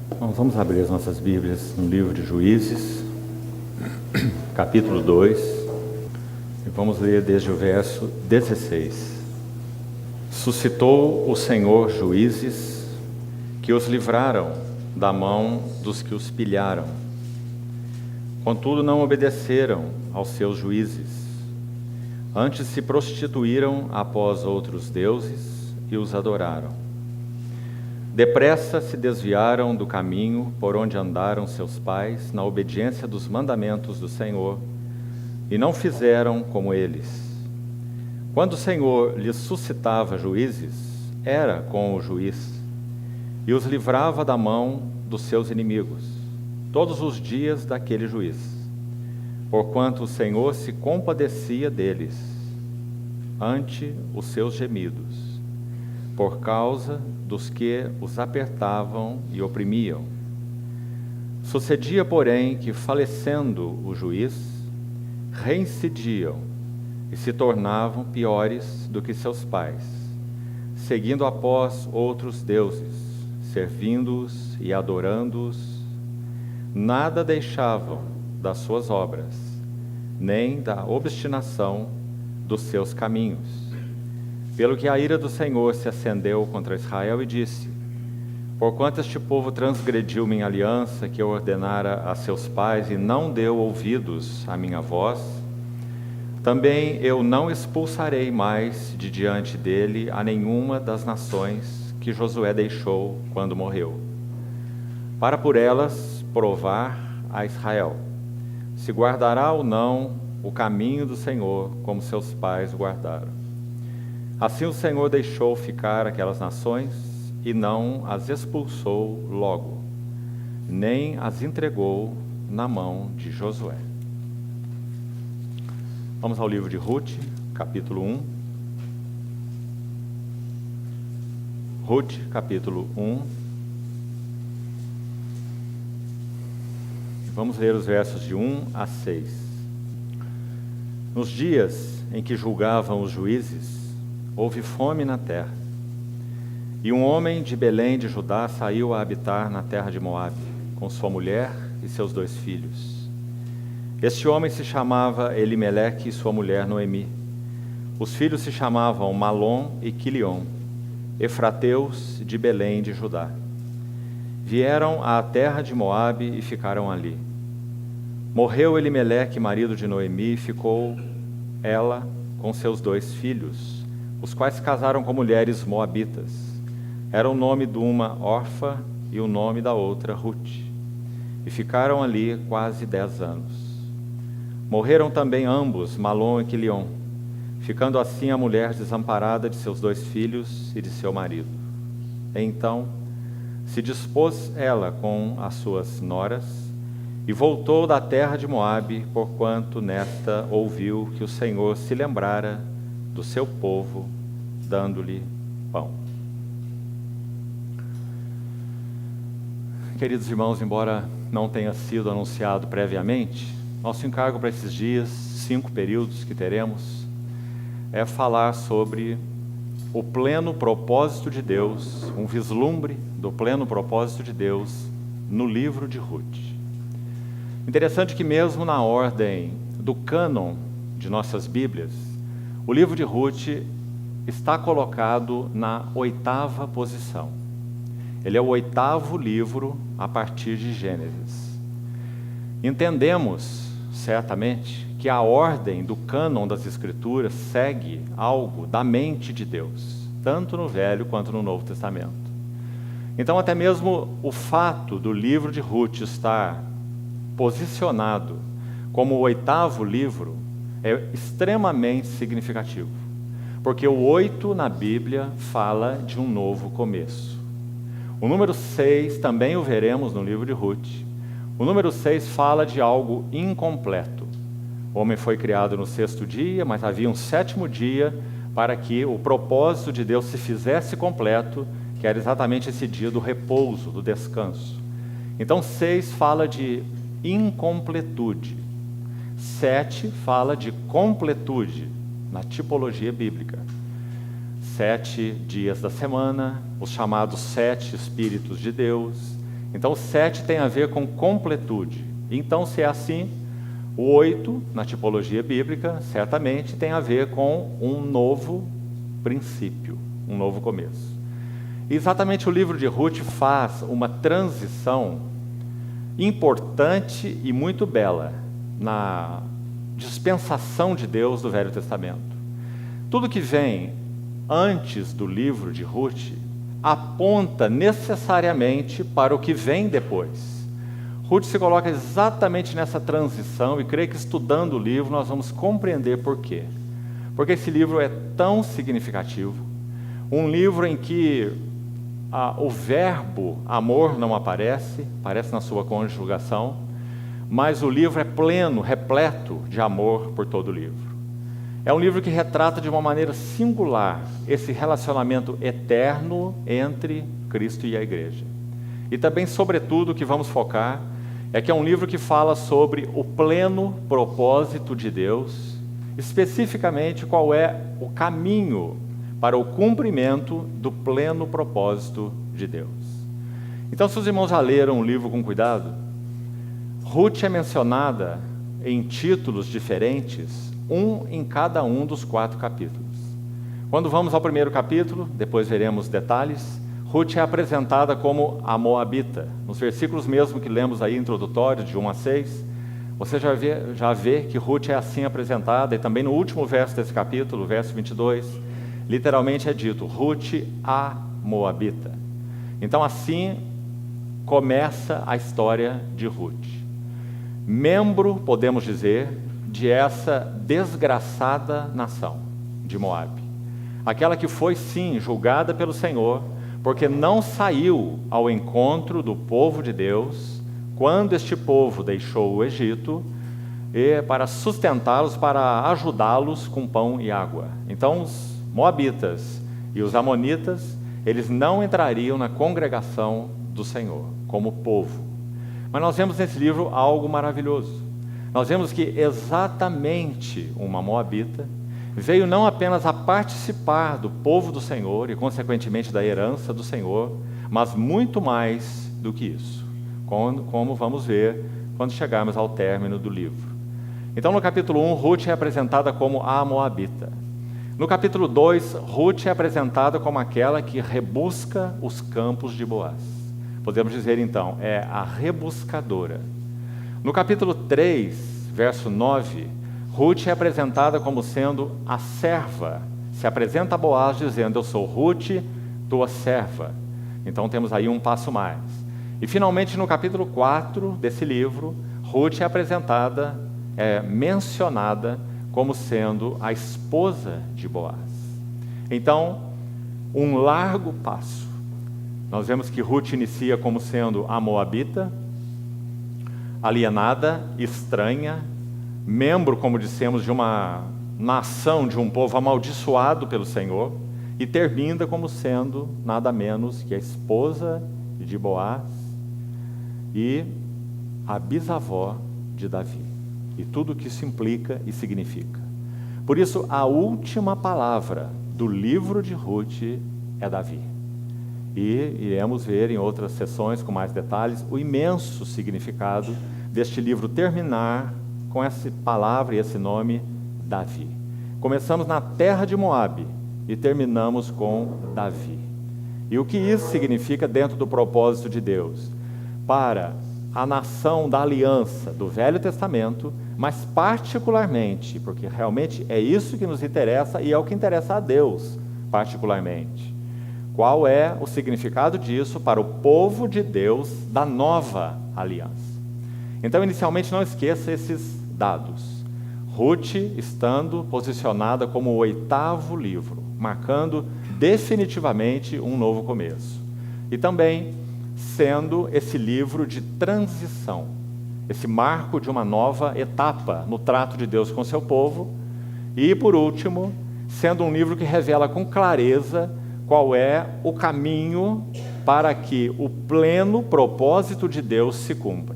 Nós vamos abrir as nossas Bíblias no livro de Juízes, capítulo 2, e vamos ler desde o verso 16. Suscitou o Senhor juízes que os livraram da mão dos que os pilharam. Contudo, não obedeceram aos seus juízes. Antes se prostituíram após outros deuses e os adoraram. Depressa se desviaram do caminho por onde andaram seus pais, na obediência dos mandamentos do Senhor, e não fizeram como eles. Quando o Senhor lhes suscitava juízes, era com o juiz, e os livrava da mão dos seus inimigos, todos os dias daquele juiz, porquanto o Senhor se compadecia deles, ante os seus gemidos, por causa dos que os apertavam e oprimiam. Sucedia, porém, que, falecendo o juiz, reincidiam e se tornavam piores do que seus pais, seguindo após outros deuses, servindo-os e adorando-os. Nada deixavam das suas obras, nem da obstinação dos seus caminhos. Pelo que a ira do Senhor se acendeu contra Israel e disse: porquanto este povo transgrediu minha aliança que eu ordenara a seus pais e não deu ouvidos à minha voz, também eu não expulsarei mais de diante dele a nenhuma das nações que Josué deixou quando morreu, para por elas provar a Israel, se guardará ou não o caminho do Senhor como seus pais guardaram. Assim o Senhor deixou ficar aquelas nações e não as expulsou logo, nem as entregou na mão de Josué. Vamos ao livro de Ruth, capítulo 1. Ruth, capítulo 1. Vamos ler os versos de 1 a 6. Nos dias em que julgavam os juízes, houve fome na terra, e um homem de Belém de Judá saiu a habitar na terra de Moabe, com sua mulher e seus 2 filhos. Este homem se chamava Elimeleque e sua mulher Noemi. Os filhos se chamavam Malom e Quilion, efrateus de Belém de Judá. Vieram à terra de Moabe e ficaram ali. Morreu Elimeleque, marido de Noemi, e ficou ela com seus 2 filhos, os quais se casaram com mulheres moabitas. Era o nome de uma Orfa e o nome da outra Ruth. E ficaram ali quase 10 anos. Morreram também ambos, Malom e Quilion, ficando assim a mulher desamparada de seus 2 filhos e de seu marido. Então se dispôs ela com as suas noras e voltou da terra de Moabe, porquanto nesta ouviu que o Senhor se lembrara do seu povo, dando-lhe pão. Queridos irmãos, embora não tenha sido anunciado previamente, nosso encargo para esses dias, 5 períodos que teremos, é falar sobre o pleno propósito de Deus, um vislumbre do pleno propósito de Deus no livro de Ruth. Interessante que mesmo na ordem do cânon de nossas Bíblias, o livro de Ruth está colocado na 8ª posição. Ele é o 8º livro a partir de Gênesis. Entendemos, certamente, que a ordem do cânon das Escrituras segue algo da mente de Deus, tanto no Velho quanto no Novo Testamento. Então, até mesmo o fato do livro de Ruth estar posicionado como o 8º livro é extremamente significativo, porque o 8 na Bíblia fala de um novo começo. O número 6 também o veremos no livro de Ruth. O número 6 fala de algo incompleto. O homem foi criado no 6º dia, mas havia um 7º dia para que o propósito de Deus se fizesse completo, que era exatamente esse dia do repouso, do descanso. Então 6 fala de incompletude. 7 fala de completude na tipologia bíblica. 7 dias da semana, os chamados 7 Espíritos de Deus, Então o 7 tem a ver com completude. Então, se é assim, o 8, na tipologia bíblica, certamente tem a ver com um novo princípio, um novo começo. E exatamente o livro de Ruth faz uma transição importante e muito bela na dispensação de Deus do Velho Testamento. Tudo que vem antes do livro de Ruth aponta necessariamente para o que vem depois. Ruth se coloca exatamente nessa transição e creio que estudando o livro nós vamos compreender por quê. Porque esse livro é tão significativo, um livro em que o verbo amor não aparece na sua conjugação, mas o livro é pleno, repleto de amor por todo o livro. É um livro que retrata de uma maneira singular esse relacionamento eterno entre Cristo e a igreja. E também, sobretudo, o que vamos focar é que é um livro que fala sobre o pleno propósito de Deus, especificamente qual é o caminho para o cumprimento do pleno propósito de Deus. Então, se os irmãos já leram o livro com cuidado, Ruth é mencionada em títulos diferentes, um em cada um dos 4 capítulos. Quando vamos ao primeiro capítulo, depois veremos detalhes, Ruth é apresentada como a Moabita. Nos versículos mesmo que lemos aí, introdutórios, de 1 a 6, você já vê que Ruth é assim apresentada, e também no último verso desse capítulo, verso 22, literalmente é dito, Ruth a Moabita. Então assim começa a história de Ruth. Membro, podemos dizer, de essa desgraçada nação de Moabe. Aquela que foi sim julgada pelo Senhor, porque não saiu ao encontro do povo de Deus, quando este povo deixou o Egito, e para sustentá-los, para ajudá-los com pão e água. Então os Moabitas e os Amonitas, eles não entrariam na congregação do Senhor, como povo. Mas nós vemos nesse livro algo maravilhoso. Nós vemos que exatamente uma Moabita veio não apenas a participar do povo do Senhor e, consequentemente, da herança do Senhor, mas muito mais do que isso, como vamos ver quando chegarmos ao término do livro. Então, no capítulo 1, Ruth é apresentada como a Moabita. No capítulo 2, Ruth é apresentada como aquela que rebusca os campos de Boaz. Podemos dizer, então, é a rebuscadora. No capítulo 3, verso 9, Ruth é apresentada como sendo a serva. Se apresenta a Boaz dizendo, eu sou Ruth, tua serva. Então temos aí um passo mais. E finalmente no capítulo 4 desse livro, Ruth é apresentada, mencionada como sendo a esposa de Boaz. Então, um largo passo. Nós vemos que Ruth inicia como sendo a Moabita, alienada, estranha, membro, como dissemos, de uma nação, de um povo amaldiçoado pelo Senhor, e termina como sendo nada menos que a esposa de Boaz e a bisavó de Davi, e tudo o que isso implica e significa. Por isso, a última palavra do livro de Ruth é Davi. E iremos ver em outras sessões com mais detalhes o imenso significado deste livro terminar com essa palavra e esse nome, Davi. Começamos na terra de Moabe e terminamos com Davi. E o que isso significa dentro do propósito de Deus? Para a nação da aliança do Velho Testamento, mas particularmente, porque realmente é isso que nos interessa e é o que interessa a Deus particularmente. Qual é o significado disso para o povo de Deus da nova aliança? Então, inicialmente, não esqueça esses dados. Ruth estando posicionada como o 8º livro, marcando definitivamente um novo começo. E também sendo esse livro de transição, esse marco de uma nova etapa no trato de Deus com seu povo. E, por último, sendo um livro que revela com clareza qual é o caminho para que o pleno propósito de Deus se cumpra.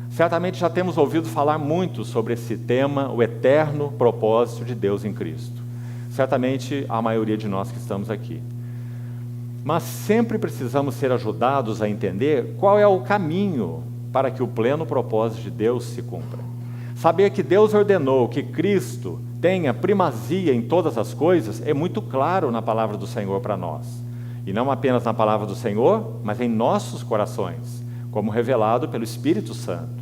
Certamente já temos ouvido falar muito sobre esse tema, o eterno propósito de Deus em Cristo. Certamente a maioria de nós que estamos aqui. mas sempre precisamos ser ajudados a entender qual é o caminho para que o pleno propósito de Deus se cumpra. Saber que Deus ordenou que Cristo tenha primazia em todas as coisas é muito claro na palavra do Senhor para nós. E não apenas na palavra do Senhor, mas em nossos corações, como revelado pelo Espírito Santo.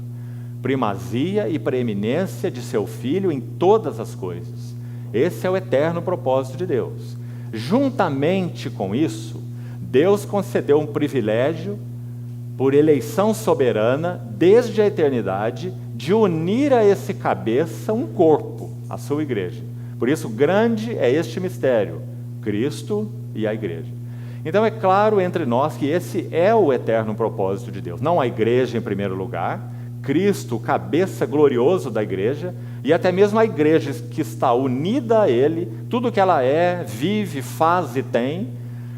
Primazia e preeminência de seu Filho em todas as coisas. Esse é o eterno propósito de Deus. Juntamente com isso, Deus concedeu um privilégio, por eleição soberana, desde a eternidade, de unir a esse cabeça um corpo, a sua igreja. Por isso, grande é este mistério, Cristo e a igreja. Então é claro entre nós que esse é o eterno propósito de Deus. Não a igreja em primeiro lugar, Cristo, cabeça glorioso da igreja, e até mesmo a igreja que está unida a Ele, tudo que ela é, vive, faz e tem,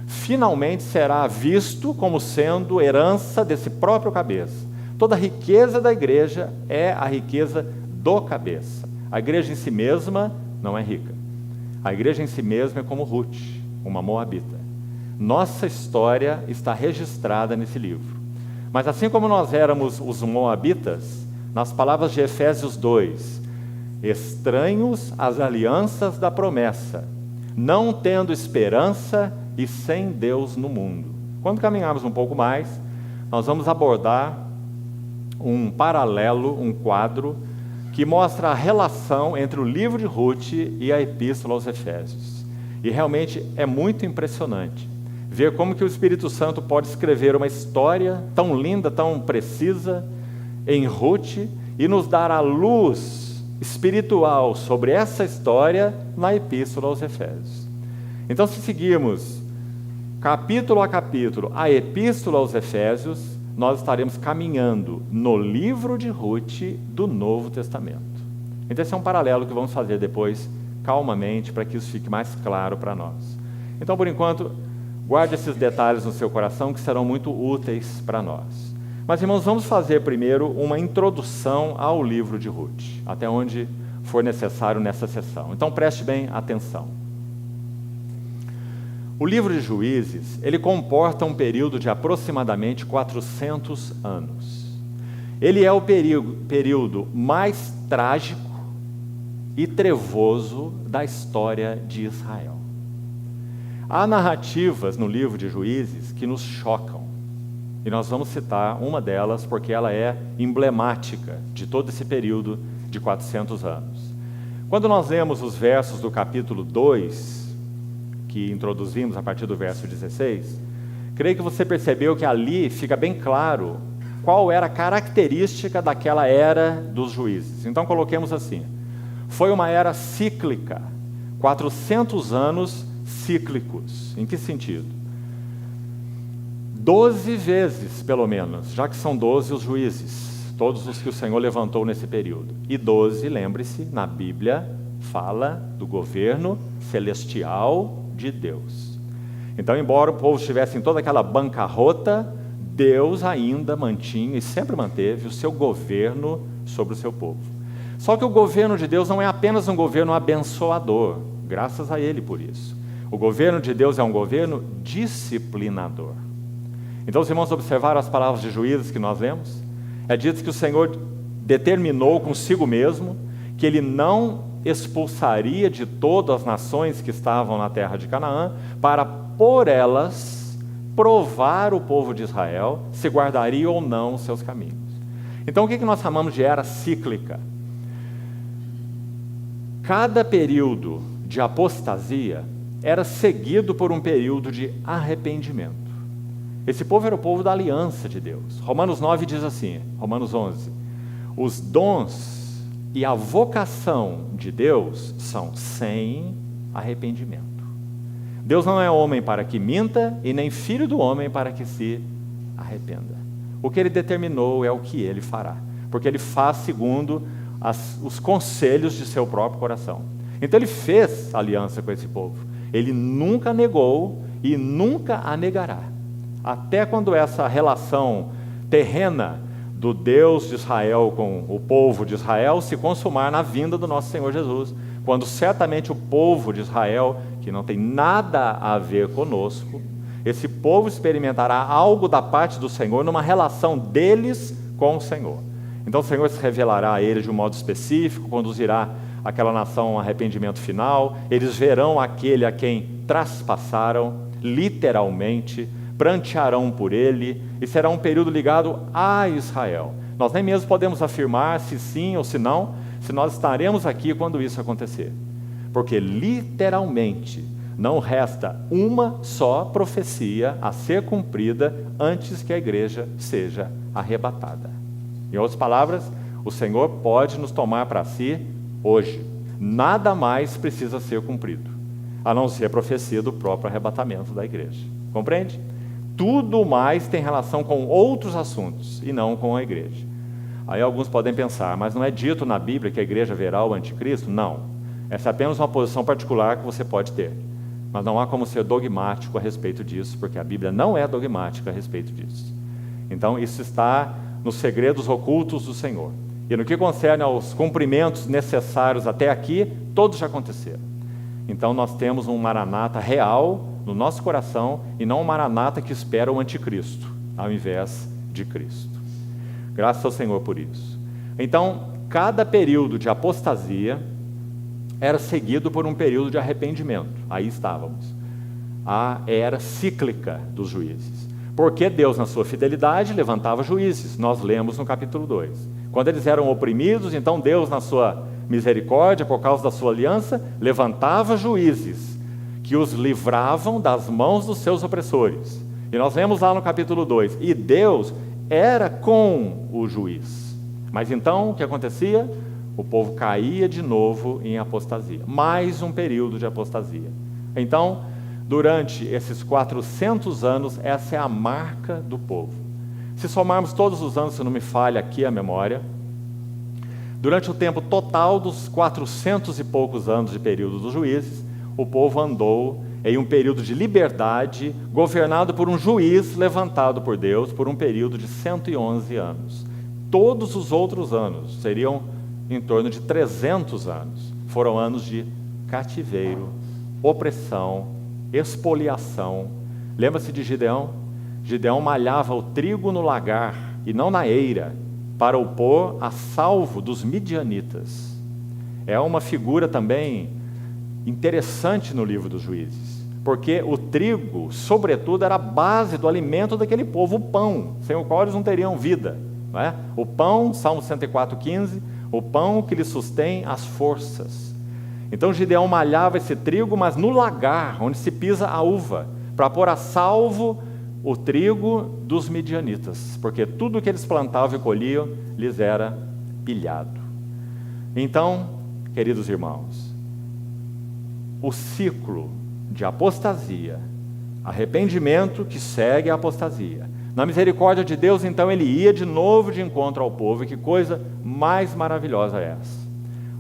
finalmente será visto como sendo herança desse próprio cabeça. Toda a riqueza da igreja é a riqueza do cabeça. A igreja em si mesma não é rica. A igreja em si mesma é como Ruth, uma moabita. Nossa história está registrada nesse livro. Mas assim como nós éramos os moabitas, nas palavras de Efésios 2, estranhos às alianças da promessa, não tendo esperança e sem Deus no mundo. Quando caminharmos um pouco mais, nós vamos abordar um paralelo, um quadro, que mostra a relação entre o livro de Ruth e a Epístola aos Efésios. E realmente é muito impressionante ver como que o Espírito Santo pode escrever uma história tão linda, tão precisa, em Ruth, e nos dar a luz espiritual sobre essa história na Epístola aos Efésios. Então, se seguirmos capítulo a capítulo a Epístola aos Efésios, nós estaremos caminhando no livro de Ruth do Novo Testamento. Então esse é um paralelo que vamos fazer depois, calmamente, para que isso fique mais claro para nós. Então, por enquanto, guarde esses detalhes no seu coração, que serão muito úteis para nós. Mas, irmãos, vamos fazer primeiro uma introdução ao livro de Ruth, até onde for necessário nessa sessão. Então preste bem atenção. O livro de Juízes, ele comporta um período de aproximadamente 400 anos. Ele é o período mais trágico e trevoso da história de Israel. Há narrativas no livro de Juízes que nos chocam, e nós vamos citar uma delas porque ela é emblemática de todo esse período de 400 anos. Quando nós lemos os versos do capítulo 2, que introduzimos a partir do verso 16, creio que você percebeu que ali fica bem claro qual era a característica daquela era dos juízes. Então coloquemos assim: foi uma era cíclica, 400 anos cíclicos. Em que sentido? 12 vezes, pelo menos, já que são 12 os juízes, todos os que o Senhor levantou nesse período. E 12, lembre-se, na Bíblia fala do governo celestial de Deus. Então, embora o povo estivesse em toda aquela bancarrota, Deus ainda mantinha e sempre manteve o seu governo sobre o seu povo. Só que o governo de Deus não é apenas um governo abençoador, graças a Ele por isso. O governo de Deus é um governo disciplinador. Então, os irmãos observaram as palavras de Juízes que nós lemos? É dito que o Senhor determinou consigo mesmo que Ele não expulsaria de todas as nações que estavam na terra de Canaã, para por elas provar o povo de Israel se guardaria ou não os seus caminhos. Então o que nós chamamos de era cíclica? Cada período de apostasia era seguido por um período de arrependimento. Esse povo era o povo da aliança de Deus. Romanos 9 diz assim, Romanos 11, os dons e a vocação de Deus são sem arrependimento. Deus não é homem para que minta, e nem filho do homem para que se arrependa. O que Ele determinou é o que Ele fará, porque Ele faz segundo os conselhos de seu próprio coração. Então Ele fez aliança com esse povo. Ele nunca negou e nunca a negará. Até quando essa relação terrena do Deus de Israel com o povo de Israel se consumar na vinda do nosso Senhor Jesus, quando certamente o povo de Israel, que não tem nada a ver conosco, esse povo experimentará algo da parte do Senhor numa relação deles com o Senhor. Então o Senhor se revelará a eles de um modo específico, conduzirá aquela nação a um arrependimento final, eles verão aquele a quem traspassaram, literalmente, prantearão por ele, e será um período ligado a Israel. Nós nem mesmo podemos afirmar se sim ou se não, se nós estaremos aqui quando isso acontecer. Porque literalmente não resta uma só profecia a ser cumprida antes que a igreja seja arrebatada. Em outras palavras, o Senhor pode nos tomar para si hoje. Nada mais precisa ser cumprido, a não ser a profecia do próprio arrebatamento da igreja. Compreende? Tudo mais tem relação com outros assuntos e não com a igreja. Aí alguns podem pensar, mas não é dito na Bíblia que a igreja verá o anticristo? Não. Essa é apenas uma posição particular que você pode ter. Mas não há como ser dogmático a respeito disso, porque a Bíblia não é dogmática a respeito disso. Então isso está nos segredos ocultos do Senhor. E no que concerne aos cumprimentos necessários até aqui, todos já aconteceram. Então nós temos um maranata real no nosso coração e não um maranata que espera o anticristo, ao invés de Cristo. Graças ao Senhor por isso. Então, cada período de apostasia era seguido por um período de arrependimento. Aí estávamos. A era cíclica dos juízes. Porque Deus, na sua fidelidade, levantava juízes. Nós lemos no capítulo 2. Quando eles eram oprimidos, então Deus, na sua misericórdia, por causa da sua aliança, levantava juízes que os livravam das mãos dos seus opressores. E nós lemos lá no capítulo 2, e Deus era com o juiz. Mas então, o que acontecia? O povo caía de novo em apostasia. Mais um período de apostasia. Então, durante esses 400 anos, essa é a marca do povo. Se somarmos todos os anos, se não me falha aqui a memória, durante o tempo total dos 400 e poucos anos de período dos juízes, o povo andou em um período de liberdade, governado por um juiz levantado por Deus por um período de 111 anos. Todos os outros anos seriam em torno de 300 anos. Foram anos de cativeiro, opressão, expoliação. Lembra-se de Gideão? Gideão malhava o trigo no lagar e não na eira, para o pôr a salvo dos midianitas. É uma figura também interessante no livro dos Juízes, porque o trigo, sobretudo, era a base do alimento daquele povo, o pão, sem o qual eles não teriam vida. Não é? O pão, Salmo 104:15, o pão que lhe sustém as forças. Então Gideão malhava esse trigo, mas no lagar, onde se pisa a uva, para pôr a salvo o trigo dos midianitas, porque tudo que eles plantavam e colhiam lhes era pilhado. Então, queridos irmãos, o ciclo de apostasia, arrependimento que segue a apostasia. Na misericórdia de Deus, então, ele ia de novo de encontro ao povo, e que coisa mais maravilhosa é essa?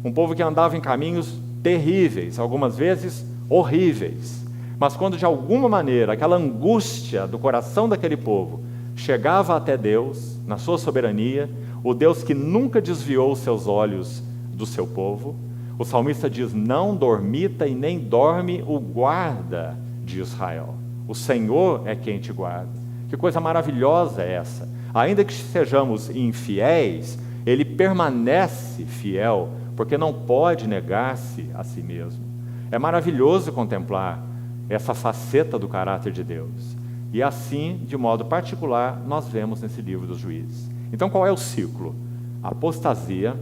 Um povo que andava em caminhos terríveis, algumas vezes horríveis, mas quando de alguma maneira aquela angústia do coração daquele povo chegava até Deus, na sua soberania, o Deus que nunca desviou os seus olhos do seu povo, o salmista diz: não dormita e nem dorme o guarda de Israel. O Senhor é quem te guarda. Que coisa maravilhosa é essa? Ainda que sejamos infiéis, ele permanece fiel, porque não pode negar-se a si mesmo. É maravilhoso contemplar essa faceta do caráter de Deus. E assim, de modo particular, nós vemos nesse livro dos Juízes. Então, qual é o ciclo? Apostasia,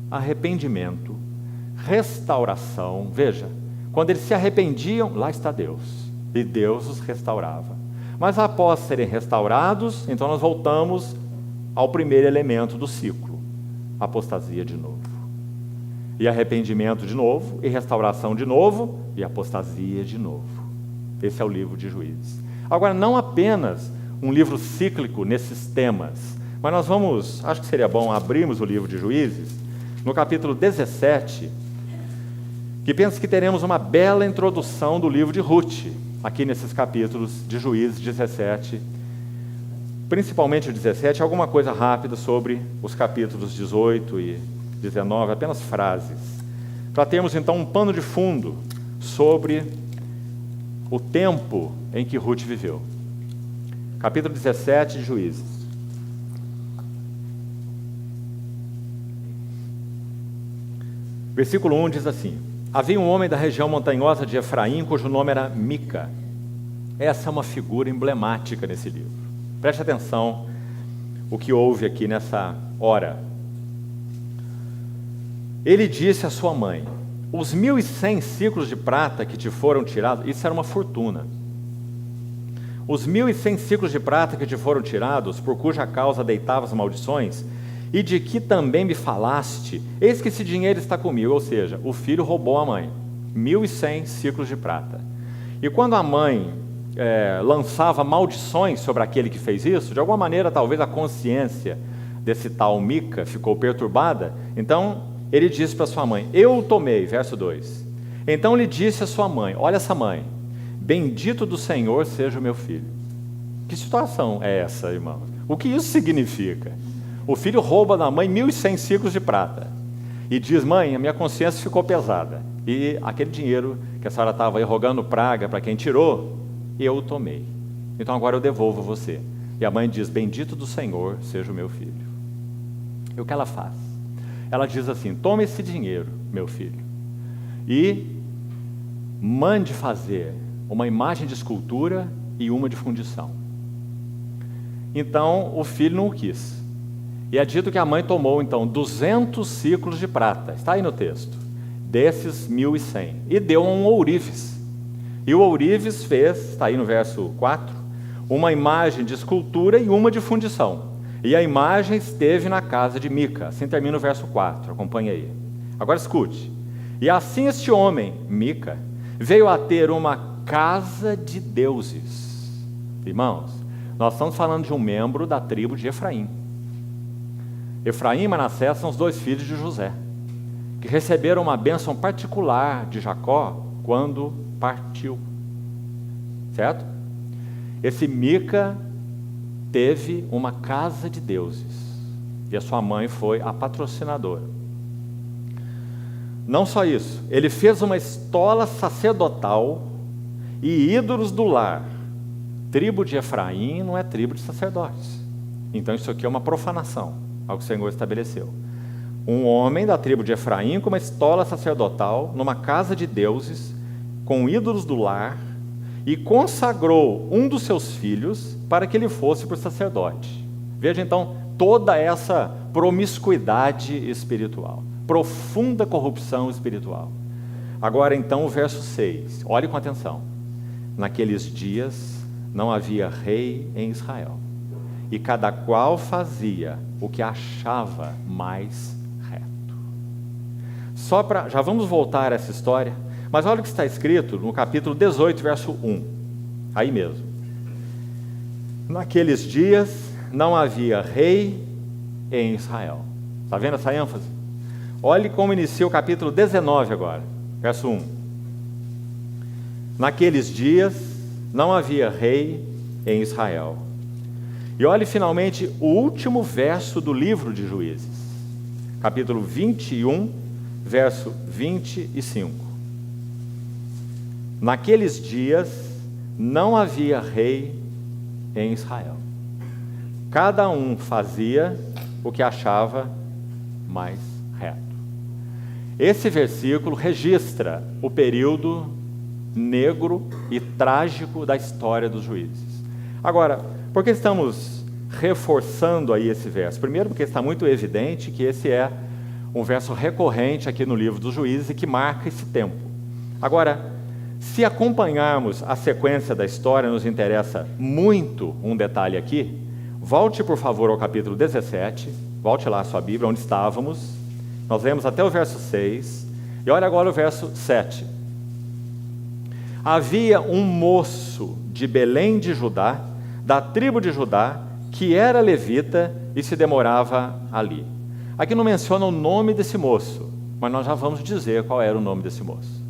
arrependimento, restauração. Veja, quando eles se arrependiam, lá está Deus, e Deus os restaurava. Mas após serem restaurados, então nós voltamos ao primeiro elemento do ciclo: apostasia de novo. E arrependimento de novo, e restauração de novo, e apostasia de novo. Esse é o livro de Juízes. Agora, não apenas um livro cíclico nesses temas, mas nós vamos, acho que seria bom abrirmos o livro de Juízes, no capítulo 17, que penso que teremos uma bela introdução do livro de Ruth, aqui nesses capítulos de Juízes 17, principalmente o 17, alguma coisa rápida sobre os capítulos 18 e 19, apenas frases, para termos então um pano de fundo sobre o tempo em que Ruth viveu. Capítulo 17 de Juízes. Versículo 1 diz assim: havia um homem da região montanhosa de Efraim, cujo nome era Mica. Essa é uma figura emblemática nesse livro. Preste atenção o que houve aqui nessa hora. Ele disse à sua mãe: os 1.100 ciclos de prata que te foram tirados, isso era uma fortuna. Os 1.100 ciclos de prata que te foram tirados, por cuja causa deitavas maldições, e de que também me falaste, eis que esse dinheiro está comigo. Ou seja, o filho roubou a mãe, 1.100 ciclos de prata. E quando a mãe lançava maldições sobre aquele que fez isso, de alguma maneira talvez a consciência desse tal Mica ficou perturbada. Então ele disse para sua mãe: eu o tomei, verso 2. Então lhe disse a sua mãe: olha essa mãe, bendito do Senhor seja o meu filho. Que situação é essa, irmão? O que isso significa? O filho rouba da mãe 1.100 ciclos de prata e diz: mãe, a minha consciência ficou pesada, e aquele dinheiro que a senhora estava aí rogando praga para quem tirou, eu o tomei, então agora eu devolvo a você. E a mãe diz: bendito do Senhor seja o meu filho. E o que ela faz? Ela diz assim: tome esse dinheiro, meu filho, e mande fazer uma imagem de escultura e uma de fundição. Então o filho não o quis. E é dito que a mãe tomou então 200 ciclos de prata, está aí no texto, desses 1.100, e deu a um ourives. E o ourives fez, está aí no verso 4, uma imagem de escultura e uma de fundição. E a imagem esteve na casa de Mica. Assim termina o verso 4, acompanha aí. Agora escute. E assim este homem, Mica, veio a ter uma casa de deuses. Irmãos, nós estamos falando de um membro da tribo de Efraim. Efraim e Manassés são os dois filhos de José, que receberam uma bênção particular de Jacó quando partiu. Certo? Esse Mica teve uma casa de deuses, e a sua mãe foi a patrocinadora. Não só isso, ele fez uma estola sacerdotal e ídolos do lar. Tribo de Efraim não é tribo de sacerdotes, então isso aqui é uma profanação ao que o Senhor estabeleceu. Um homem da tribo de Efraim com uma estola sacerdotal, numa casa de deuses, com ídolos do lar, e consagrou um dos seus filhos para que ele fosse por sacerdote. Veja então toda essa promiscuidade espiritual, profunda corrupção espiritual. Agora então o verso 6, olhe com atenção. Naqueles dias não havia rei em Israel, e cada qual fazia o que achava mais reto. Já vamos voltar a essa história, mas olha o que está escrito no capítulo 18, verso 1, aí mesmo. Naqueles dias não havia rei em Israel. Está vendo essa ênfase? Olhe como inicia o capítulo 19 agora, verso 1. Naqueles dias não havia rei em Israel. E olhe finalmente o último verso do livro de Juízes, capítulo 21, verso 25. Naqueles dias não havia rei em Israel. Cada um fazia o que achava mais reto. Esse versículo registra o período negro e trágico da história dos juízes. Agora, por que estamos reforçando aí esse verso? Primeiro, porque está muito evidente que esse é um verso recorrente aqui no livro dos Juízes e que marca esse tempo. Agora, se acompanharmos a sequência da história, nos interessa muito um detalhe aqui. Volte, por favor, ao capítulo 17, volte lá a sua Bíblia, onde estávamos. Nós lemos até o verso 6, e olha agora o verso 7. Havia um moço de Belém de Judá, da tribo de Judá, que era levita e se demorava ali. Aqui não menciona o nome desse moço, mas nós já vamos dizer qual era o nome desse moço,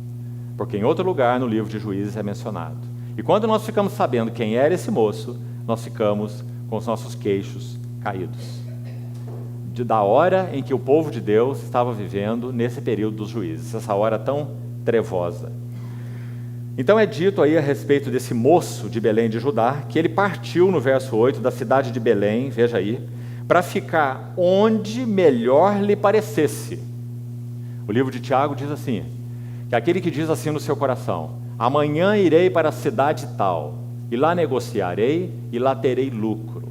porque em outro lugar no livro de Juízes é mencionado. E quando nós ficamos sabendo quem era esse moço, nós ficamos com os nossos queixos caídos. Da hora em que o povo de Deus estava vivendo nesse período dos juízes, essa hora tão trevosa. Então é dito aí a respeito desse moço de Belém de Judá, que ele partiu no verso 8 da cidade de Belém, veja aí, para ficar onde melhor lhe parecesse. O livro de Tiago diz assim, que aquele que diz assim no seu coração, amanhã irei para a cidade tal, e lá negociarei, e lá terei lucro.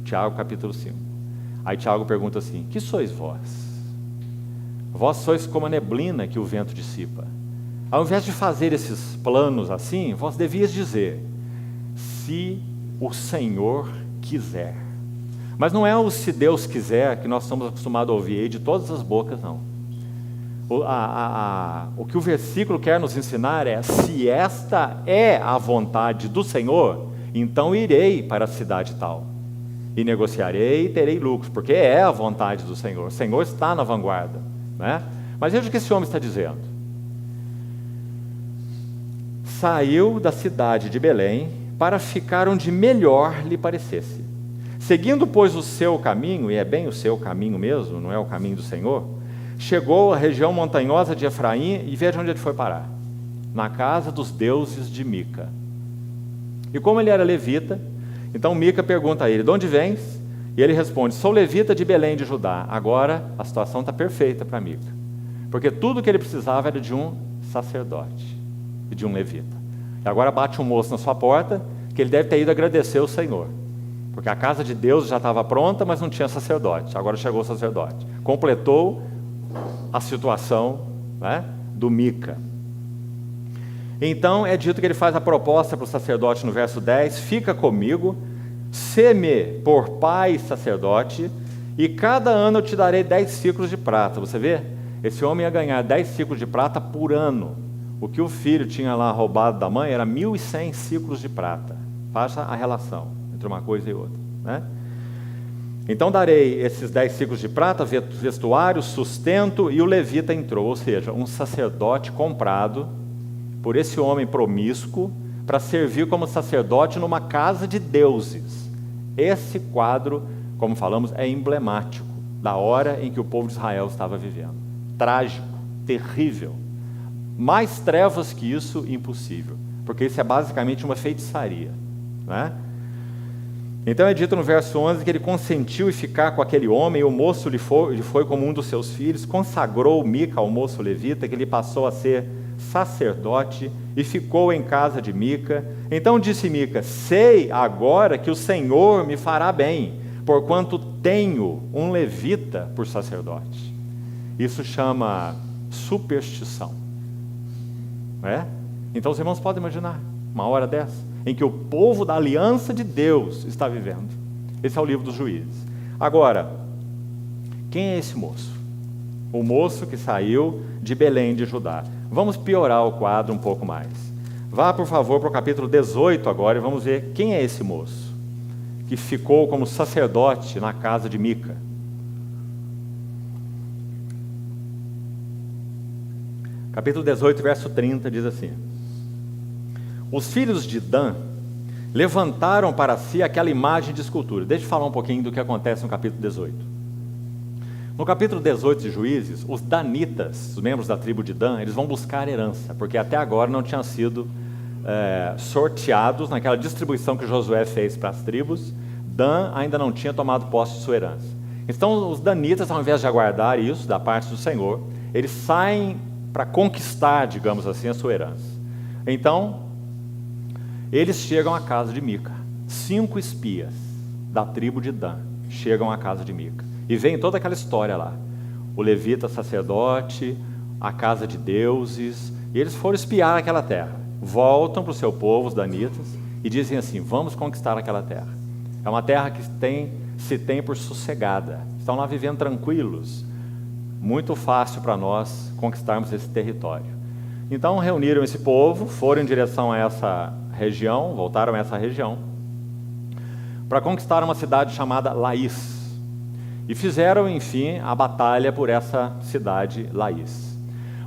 Tiago capítulo 5. Aí Tiago pergunta assim, que sois vós? Vós sois como a neblina que o vento dissipa. Ao invés de fazer esses planos assim, vós devias dizer, se o Senhor quiser. Mas não é o se Deus quiser que nós estamos acostumados a ouvir aí de todas as bocas, não. O que o versículo quer nos ensinar é, se esta é a vontade do Senhor, então irei para a cidade tal, e negociarei e terei lucros, porque é a vontade do Senhor. O Senhor está na vanguarda, né? Mas veja o que esse homem está dizendo. Saiu da cidade de Belém para ficar onde melhor lhe parecesse. Seguindo, pois, o seu caminho, e é bem o seu caminho mesmo, não é o caminho do Senhor, chegou à região montanhosa de Efraim, e veja onde ele foi parar. Na casa dos deuses de Mica. E como ele era levita, então Mica pergunta a ele, de onde vens? E ele responde, sou levita de Belém de Judá. Agora a situação está perfeita para Mica, porque tudo que ele precisava era de um sacerdote e de um levita. E agora bate um moço na sua porta, que ele deve ter ido agradecer o Senhor, porque a casa de Deus já estava pronta, mas não tinha sacerdote. Agora chegou o sacerdote, completou a situação, né, do Mica. Então é dito que ele faz a proposta para o sacerdote no verso 10, fica comigo, sê-me por pai e sacerdote, e cada ano eu te darei 10 ciclos de prata. Você vê? Esse homem ia ganhar 10 ciclos de prata por ano. O que o filho tinha lá roubado da mãe era 1.100 ciclos de prata. Faça a relação entre uma coisa e outra, né? Então darei esses 10 ciclos de prata, vestuário, sustento, e o levita entrou, ou seja, um sacerdote comprado por esse homem promíscuo para servir como sacerdote numa casa de deuses. Esse quadro, como falamos, é emblemático da hora em que o povo de Israel estava vivendo. Trágico, terrível. Mais trevas que isso, impossível, porque isso é basicamente uma feitiçaria, né? Então é dito no verso 11 que ele consentiu em ficar com aquele homem, e o moço lhe foi como um dos seus filhos, consagrou Mica ao moço levita, que ele passou a ser sacerdote, e ficou em casa de Mica. Então disse Mica, sei agora que o Senhor me fará bem, porquanto tenho um levita por sacerdote. Isso chama superstição, né? Então os irmãos podem imaginar uma hora dessa, em que o povo da aliança de Deus está vivendo. Esse é o livro dos Juízes. Agora, quem é esse moço? O moço que saiu de Belém de Judá. Vamos piorar o quadro um pouco mais. Vá, por favor, para o capítulo 18 agora, e vamos ver quem é esse moço que ficou como sacerdote na casa de Mica. Capítulo 18, verso 30, diz assim: os filhos de Dan levantaram para si aquela imagem de escultura. Deixa eu falar um pouquinho do que acontece no capítulo 18. No capítulo 18 de Juízes, os danitas, os membros da tribo de Dan, eles vão buscar herança, porque até agora não tinham sido sorteados naquela distribuição que Josué fez para as tribos. Dan ainda não tinha tomado posse de sua herança. Então os danitas, ao invés de aguardar isso da parte do Senhor, eles saem para conquistar, digamos assim, a sua herança. Então eles chegam à casa de Mica. 5 espias da tribo de Dan chegam à casa de Mica. E vem toda aquela história lá. O levita sacerdote, a casa de deuses. E eles foram espiar aquela terra. Voltam para o seu povo, os danitas, e dizem assim: vamos conquistar aquela terra. É uma terra que se tem por sossegada. Estão lá vivendo tranquilos. Muito fácil para nós conquistarmos esse território. Então reuniram esse povo, foram em direção a essa região, voltaram a essa região, para conquistar uma cidade chamada Laís. E fizeram, enfim, a batalha por essa cidade Laís.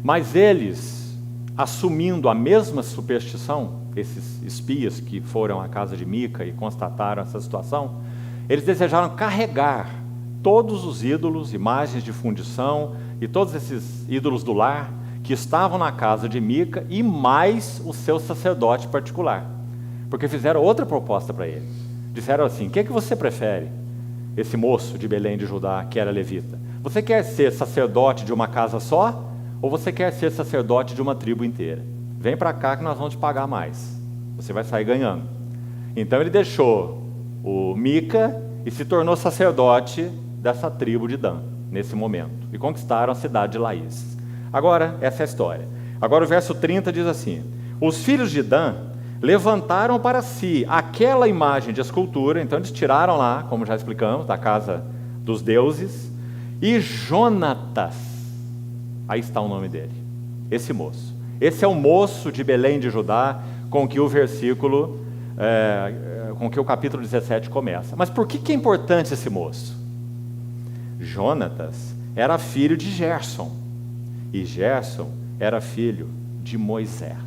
Mas eles, assumindo a mesma superstição, esses espias que foram à casa de Mica e constataram essa situação, eles desejaram carregar todos os ídolos, imagens de fundição e todos esses ídolos do lar, que estavam na casa de Mica e mais o seu sacerdote particular. Porque fizeram outra proposta para ele. Disseram assim: o que você prefere? Esse moço de Belém de Judá, que era levita. Você quer ser sacerdote de uma casa só? Ou você quer ser sacerdote de uma tribo inteira? Vem para cá que nós vamos te pagar mais. Você vai sair ganhando. Então ele deixou o Mica e se tornou sacerdote dessa tribo de Dan, nesse momento. E conquistaram a cidade de Laís. Agora, essa é a história. Agora o verso 30 diz assim: os filhos de Dan levantaram para si aquela imagem de escultura, então eles tiraram lá, como já explicamos, da casa dos deuses, e Jonatas, aí está o nome dele, esse moço. Esse é o moço de Belém de Judá, com que o capítulo 17 começa. Mas por que é importante esse moço? Jonatas era filho de Gerson, e Gerson era filho de Moisés.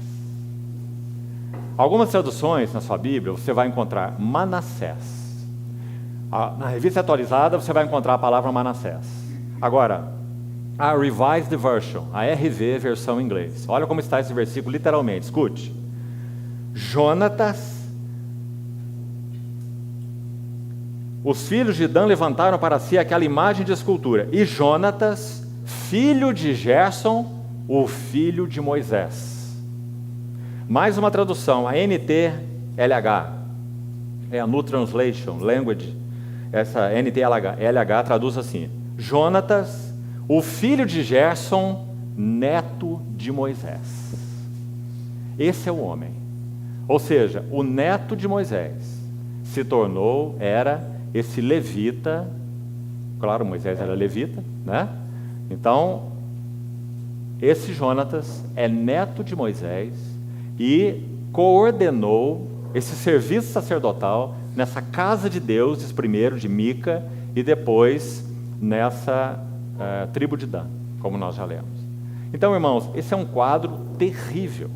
Algumas traduções na sua Bíblia você vai encontrar Manassés. Na revista atualizada você vai encontrar a palavra Manassés. Agora, a Revised Version, a RV, versão em inglês. Olha como está esse versículo literalmente, escute. Jonatas, os filhos de Dan levantaram para si aquela imagem de escultura, e Jonatas, filho de Gerson, o filho de Moisés. Mais uma tradução, a NTLH, é a New Translation Language, essa NTLH traduz assim: Jonatas, o filho de Gerson, neto de Moisés. Esse é o homem. Ou seja, o neto de Moisés era esse levita. Claro, Moisés era levita, né? Então, esse Jonatas é neto de Moisés e coordenou esse serviço sacerdotal nessa casa de deuses, primeiro de Mica e depois nessa tribo de Dan, como nós já lemos. Então, irmãos, esse é um quadro terrível.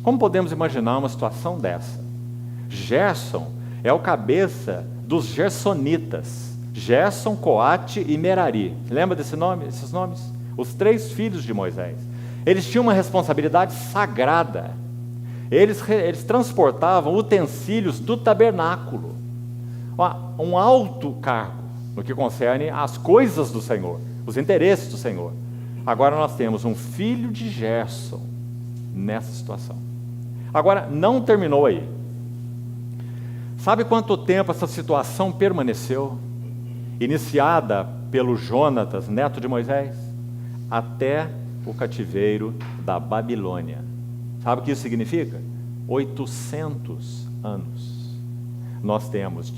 Como podemos imaginar uma situação dessa? Gerson é o cabeça dos gersonitas, Gerson, Coate e Merari. Lembra desses nomes? Os 3 filhos de Moisés. Eles tinham uma responsabilidade sagrada. Eles transportavam utensílios do tabernáculo. Um alto cargo no que concerne as coisas do Senhor, os interesses do Senhor. Agora nós temos um filho de Gerson nessa situação. Agora, não terminou aí. Sabe quanto tempo essa situação permaneceu? Iniciada pelo Jonatas, neto de Moisés, até o cativeiro da Babilônia. Sabe o que isso significa? 800 anos. Nós temos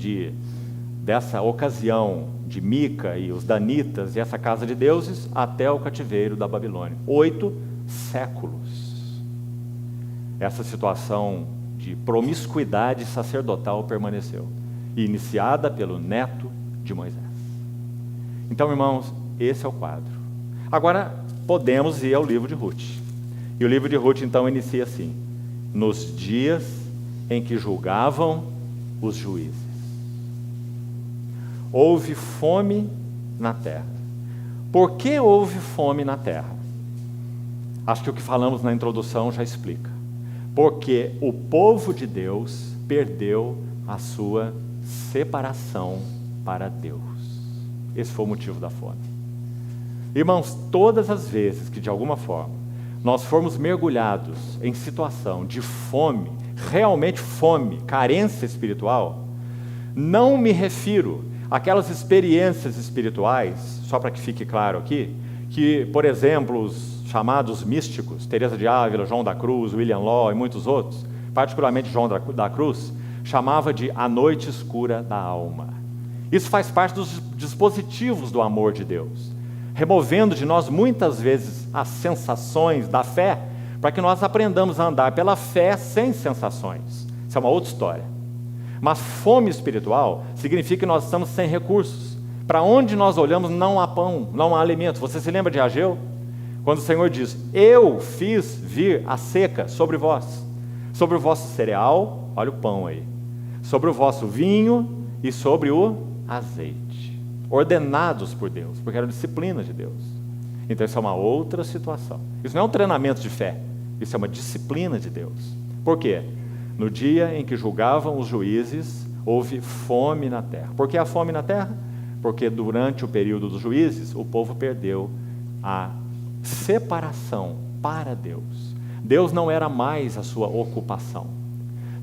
dessa ocasião de Mica e os danitas e essa casa de deuses até o cativeiro da Babilônia. 8 séculos. Essa situação de promiscuidade sacerdotal permaneceu, iniciada pelo neto de Moisés. Então, irmãos, esse é o quadro. Agora, podemos ir ao livro de Ruth. E o livro de Ruth, então, inicia assim: nos dias em que julgavam os juízes, houve fome na terra. Por que houve fome na terra? Acho que o que falamos na introdução já explica. Porque o povo de Deus perdeu a sua separação para Deus. Esse foi o motivo da fome. Irmãos, todas as vezes que de alguma forma nós formos mergulhados em situação de fome, realmente fome, carência espiritual, não me refiro àquelas experiências espirituais, só para que fique claro aqui, que, por exemplo, os chamados místicos, Teresa de Ávila, João da Cruz, William Law e muitos outros, particularmente João da Cruz, chamava de a noite escura da alma. Isso faz parte dos dispositivos do amor de Deus, removendo de nós muitas vezes as sensações da fé, para que nós aprendamos a andar pela fé sem sensações. Isso é uma outra história. Mas fome espiritual significa que nós estamos sem recursos. Para onde nós olhamos não há pão, não há alimento. Você se lembra de Ageu? Quando o Senhor diz: eu fiz vir a seca sobre vós, sobre o vosso cereal, olha o pão aí, sobre o vosso vinho e sobre o azeite, ordenados por Deus, porque era disciplina de Deus. Então isso é uma outra situação. Isso não é um treinamento de fé, isso é uma disciplina de Deus. Por quê? No dia em que julgavam os juízes, houve fome na terra. Por que a fome na terra? Porque durante o período dos juízes, o povo perdeu a separação para Deus. Deus não era mais a sua ocupação.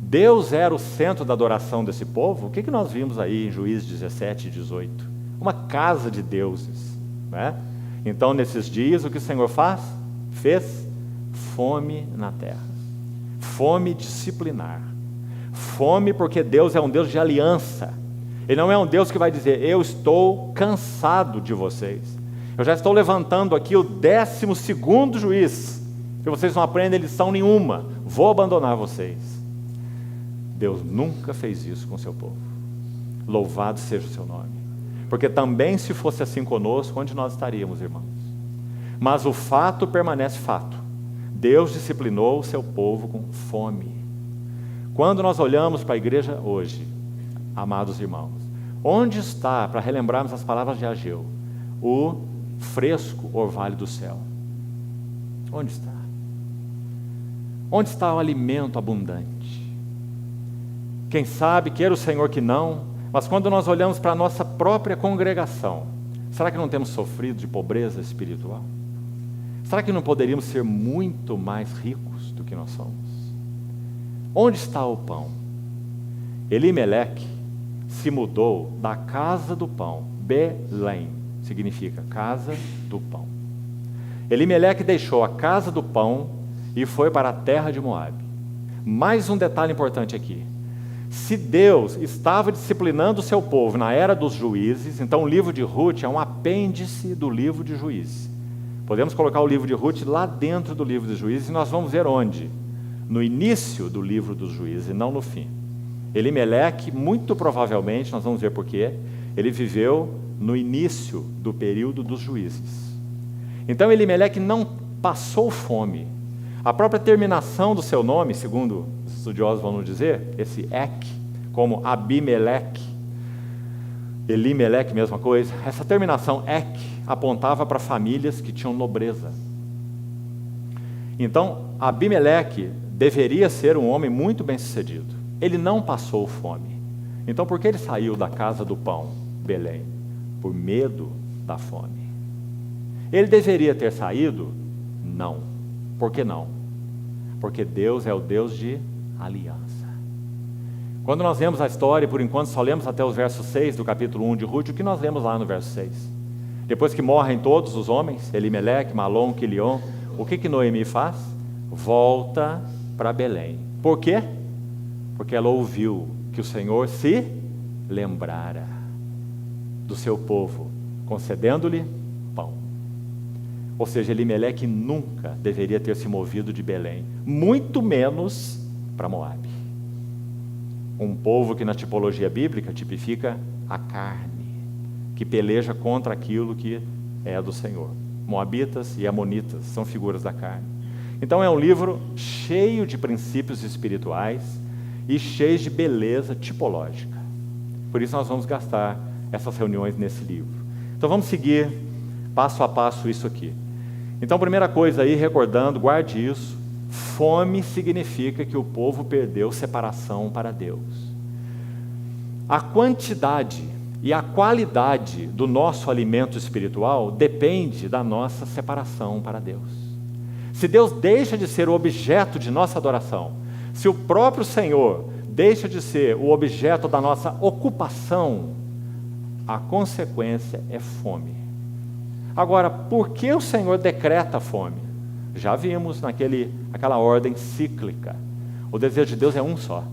Deus era o centro da adoração desse povo. O que nós vimos aí em Juízes 17 e 18? Uma casa de deuses, né? Então, nesses dias, o que o Senhor fez? Fome na terra. Fome disciplinar. Fome porque Deus é um Deus de aliança. Ele não é um Deus que vai dizer, eu estou cansado de vocês. Eu já estou levantando aqui o 12º juiz, que vocês não aprendem lição nenhuma. Vou abandonar vocês. Deus nunca fez isso com o seu povo. Louvado seja o seu nome. Porque também se fosse assim conosco, onde nós estaríamos, irmãos? Mas o fato permanece fato. Deus disciplinou o seu povo com fome. Quando nós olhamos para a igreja hoje, amados irmãos, onde está, para relembrarmos as palavras de Ageu, o fresco orvalho do céu? Onde está? Onde está o alimento abundante? Quem sabe, queira o Senhor que não, mas quando nós olhamos para a nossa própria congregação, será que não temos sofrido de pobreza espiritual? Será que não poderíamos ser muito mais ricos do que nós somos? Onde está o pão? Elimeleque se mudou da casa do pão, Belém, significa casa do pão. Elimeleque deixou a casa do pão e foi para a terra de Moabe. Mais um detalhe importante aqui. Se Deus estava disciplinando o seu povo na era dos juízes, então o livro de Ruth é um apêndice do livro de Juízes. Podemos colocar o livro de Ruth lá dentro do livro de Juízes e nós vamos ver onde? No início do livro dos Juízes e não no fim. Elimeleque, muito provavelmente, nós vamos ver porquê, ele viveu no início do período dos juízes. Então Elimeleque não passou fome. A própria terminação do seu nome, segundo os estudiosos vão nos dizer, esse Ek, como Abimeleque, Elimeleque, mesma coisa, essa terminação Ek apontava para famílias que tinham nobreza. Então, Abimeleque deveria ser um homem muito bem sucedido. Ele não passou fome. Então, por que ele saiu da casa do pão, Belém? Por medo da fome. Ele deveria ter saído? Não. Por que não? Porque Deus é o Deus de aliança. Quando nós lemos a história, por enquanto só lemos até os versos 6 do capítulo 1 de Ruth, o que nós lemos lá no verso 6? Depois que morrem todos os homens, Elimeleque, Malom, Quilion, o que Noemi faz? Volta para Belém. Por quê? Porque ela ouviu que o Senhor se lembrara do seu povo, concedendo-lhe pão. Ou seja, Elimeleque nunca deveria ter se movido de Belém, muito menos para Moabe. Um povo que na tipologia bíblica tipifica a carne, que peleja contra aquilo que é do Senhor. Moabitas e amonitas são figuras da carne. Então é um livro cheio de princípios espirituais e cheio de beleza tipológica. Por isso nós vamos gastar essas reuniões nesse livro. Então vamos seguir passo a passo isso aqui. Então, primeira coisa aí, recordando, guarde isso, fome significa que o povo perdeu separação para Deus. A quantidade e a qualidade do nosso alimento espiritual depende da nossa separação para Deus. Se Deus deixa de ser o objeto de nossa adoração, se o próprio Senhor deixa de ser o objeto da nossa ocupação, a consequência é fome. Agora, por que o Senhor decreta a fome? Já vimos naquela ordem cíclica. O desejo de Deus é um só.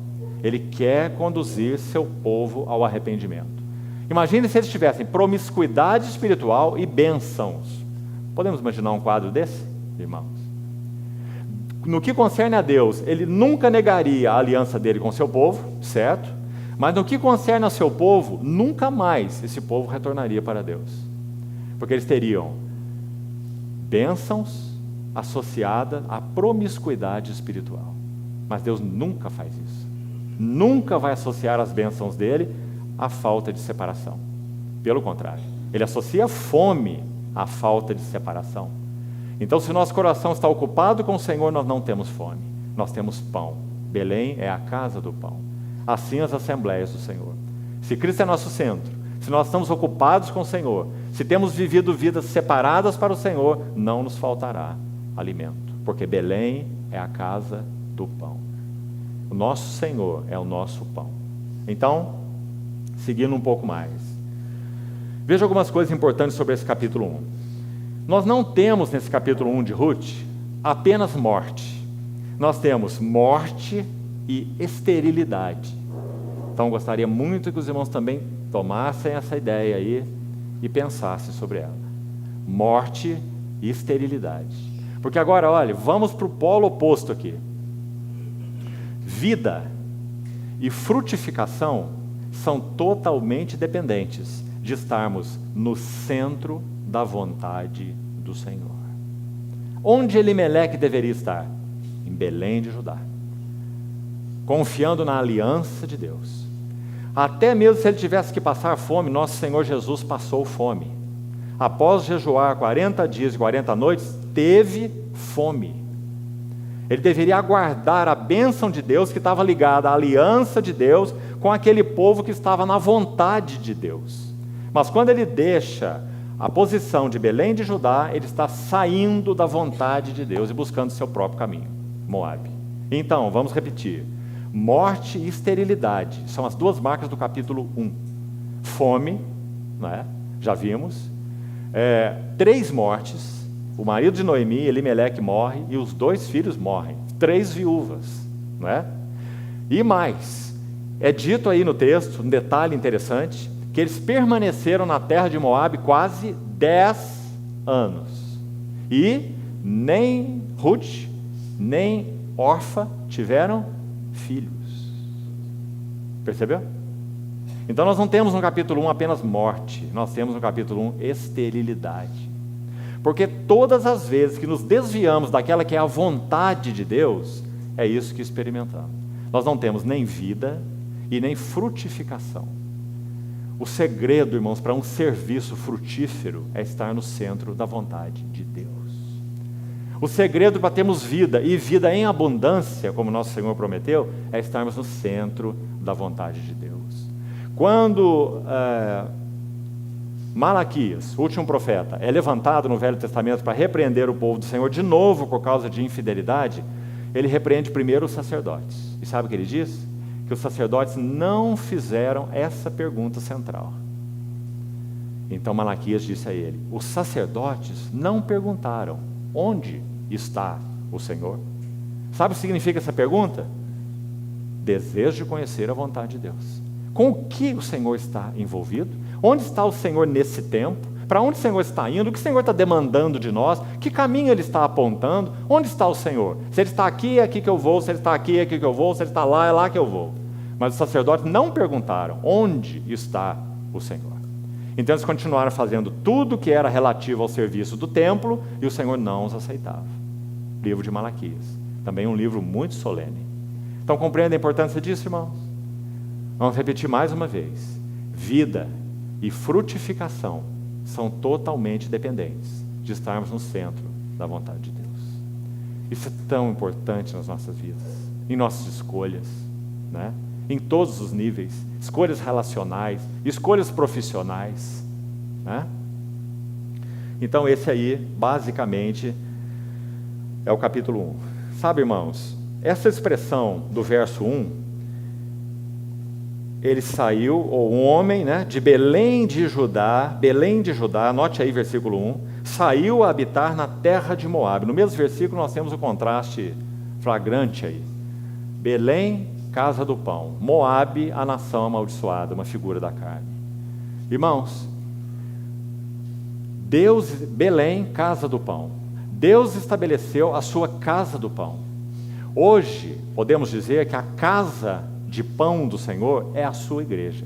Ele quer conduzir seu povo ao arrependimento. Imagine se eles tivessem promiscuidade espiritual e bênçãos. Podemos imaginar um quadro desse, irmãos? No que concerne a Deus, ele nunca negaria a aliança dele com seu povo, certo? Mas no que concerne a seu povo, nunca mais esse povo retornaria para Deus. Porque eles teriam bênçãos associadas à promiscuidade espiritual. Mas Deus nunca faz isso. Nunca vai associar as bênçãos dele à falta de separação. Pelo contrário, ele associa fome a falta de separação. Então, se nosso coração está ocupado com o Senhor, nós não temos fome, nós temos pão. Belém é a casa do pão. Assim as assembleias do Senhor. Se Cristo é nosso centro, se nós estamos ocupados com o Senhor, se temos vivido vidas separadas para o Senhor, não nos faltará alimento, porque Belém é a casa do pão. O nosso Senhor é o nosso pão. Então, seguindo um pouco mais, veja algumas coisas importantes sobre esse capítulo 1. Nós não temos nesse capítulo 1 de Ruth apenas morte. Nós temos morte e esterilidade. Então, gostaria muito que os irmãos também tomassem essa ideia aí e pensassem sobre ela. Morte e esterilidade. Porque agora, olha, vamos para o polo oposto aqui. Vida e frutificação são totalmente dependentes de estarmos no centro da vontade do Senhor. Onde Elimeleque deveria estar? Em Belém de Judá, confiando na aliança de Deus. Até mesmo se ele tivesse que passar fome, nosso Senhor Jesus passou fome. Após jejuar 40 dias e 40 noites, teve fome. Ele deveria aguardar a bênção de Deus, que estava ligada à aliança de Deus com aquele povo que estava na vontade de Deus. Mas quando ele deixa a posição de Belém de Judá, ele está saindo da vontade de Deus e buscando seu próprio caminho, Moabe. Então, vamos repetir. Morte e esterilidade são as duas marcas do capítulo 1. Fome, né? Já vimos. 3 mortes. O marido de Noemi, Elimeleque, morre e os 2 filhos morrem. 3 viúvas, não é? E mais, é dito aí no texto, um detalhe interessante, que eles permaneceram na terra de Moabe quase 10 anos. E nem Ruth, nem Orfa tiveram filhos. Percebeu? Então nós não temos no capítulo 1 apenas morte, nós temos no capítulo 1 esterilidade. Porque todas as vezes que nos desviamos daquela que é a vontade de Deus, é isso que experimentamos. Nós não temos nem vida e nem frutificação. O segredo, irmãos, para um serviço frutífero é estar no centro da vontade de Deus. O segredo para termos vida, e vida em abundância, como nosso Senhor prometeu, é estarmos no centro da vontade de Deus. Quando Malaquias, o último profeta, é levantado no Velho Testamento para repreender o povo do Senhor de novo por causa de infidelidade, ele repreende primeiro os sacerdotes. E sabe o que ele diz? Que os sacerdotes não fizeram essa pergunta central. Então Malaquias disse a ele: os sacerdotes não perguntaram: onde está o Senhor? Sabe o que significa essa pergunta? Desejo de conhecer a vontade de Deus. Com o que o Senhor está envolvido? Onde está o Senhor nesse tempo? Para onde o Senhor está indo? O que o Senhor está demandando de nós? Que caminho Ele está apontando? Onde está o Senhor? Se Ele está aqui, é aqui que eu vou. Se Ele está aqui, é aqui que eu vou. Se Ele está lá, é lá que eu vou. Mas os sacerdotes não perguntaram: onde está o Senhor? Então eles continuaram fazendo tudo que era relativo ao serviço do templo, e o Senhor não os aceitava. Livro de Malaquias, também um livro muito solene. Então compreende a importância disso, irmãos? Vamos repetir mais uma vez. Vida e frutificação são totalmente dependentes de estarmos no centro da vontade de Deus. Isso é tão importante nas nossas vidas, em nossas escolhas, né? Em todos os níveis, escolhas relacionais, escolhas profissionais, né? Então esse aí, basicamente, é o capítulo 1. Sabe, irmãos, essa expressão do verso 1, ele saiu, ou um homem, né, de Belém de Judá, anote aí versículo 1, saiu a habitar na terra de Moabe. No mesmo versículo nós temos o contraste flagrante aí. Belém, casa do pão. Moabe, a nação amaldiçoada, uma figura da carne. Irmãos, Belém, casa do pão. Deus estabeleceu a sua casa do pão. Hoje, podemos dizer que a casa de pão do Senhor é a sua igreja.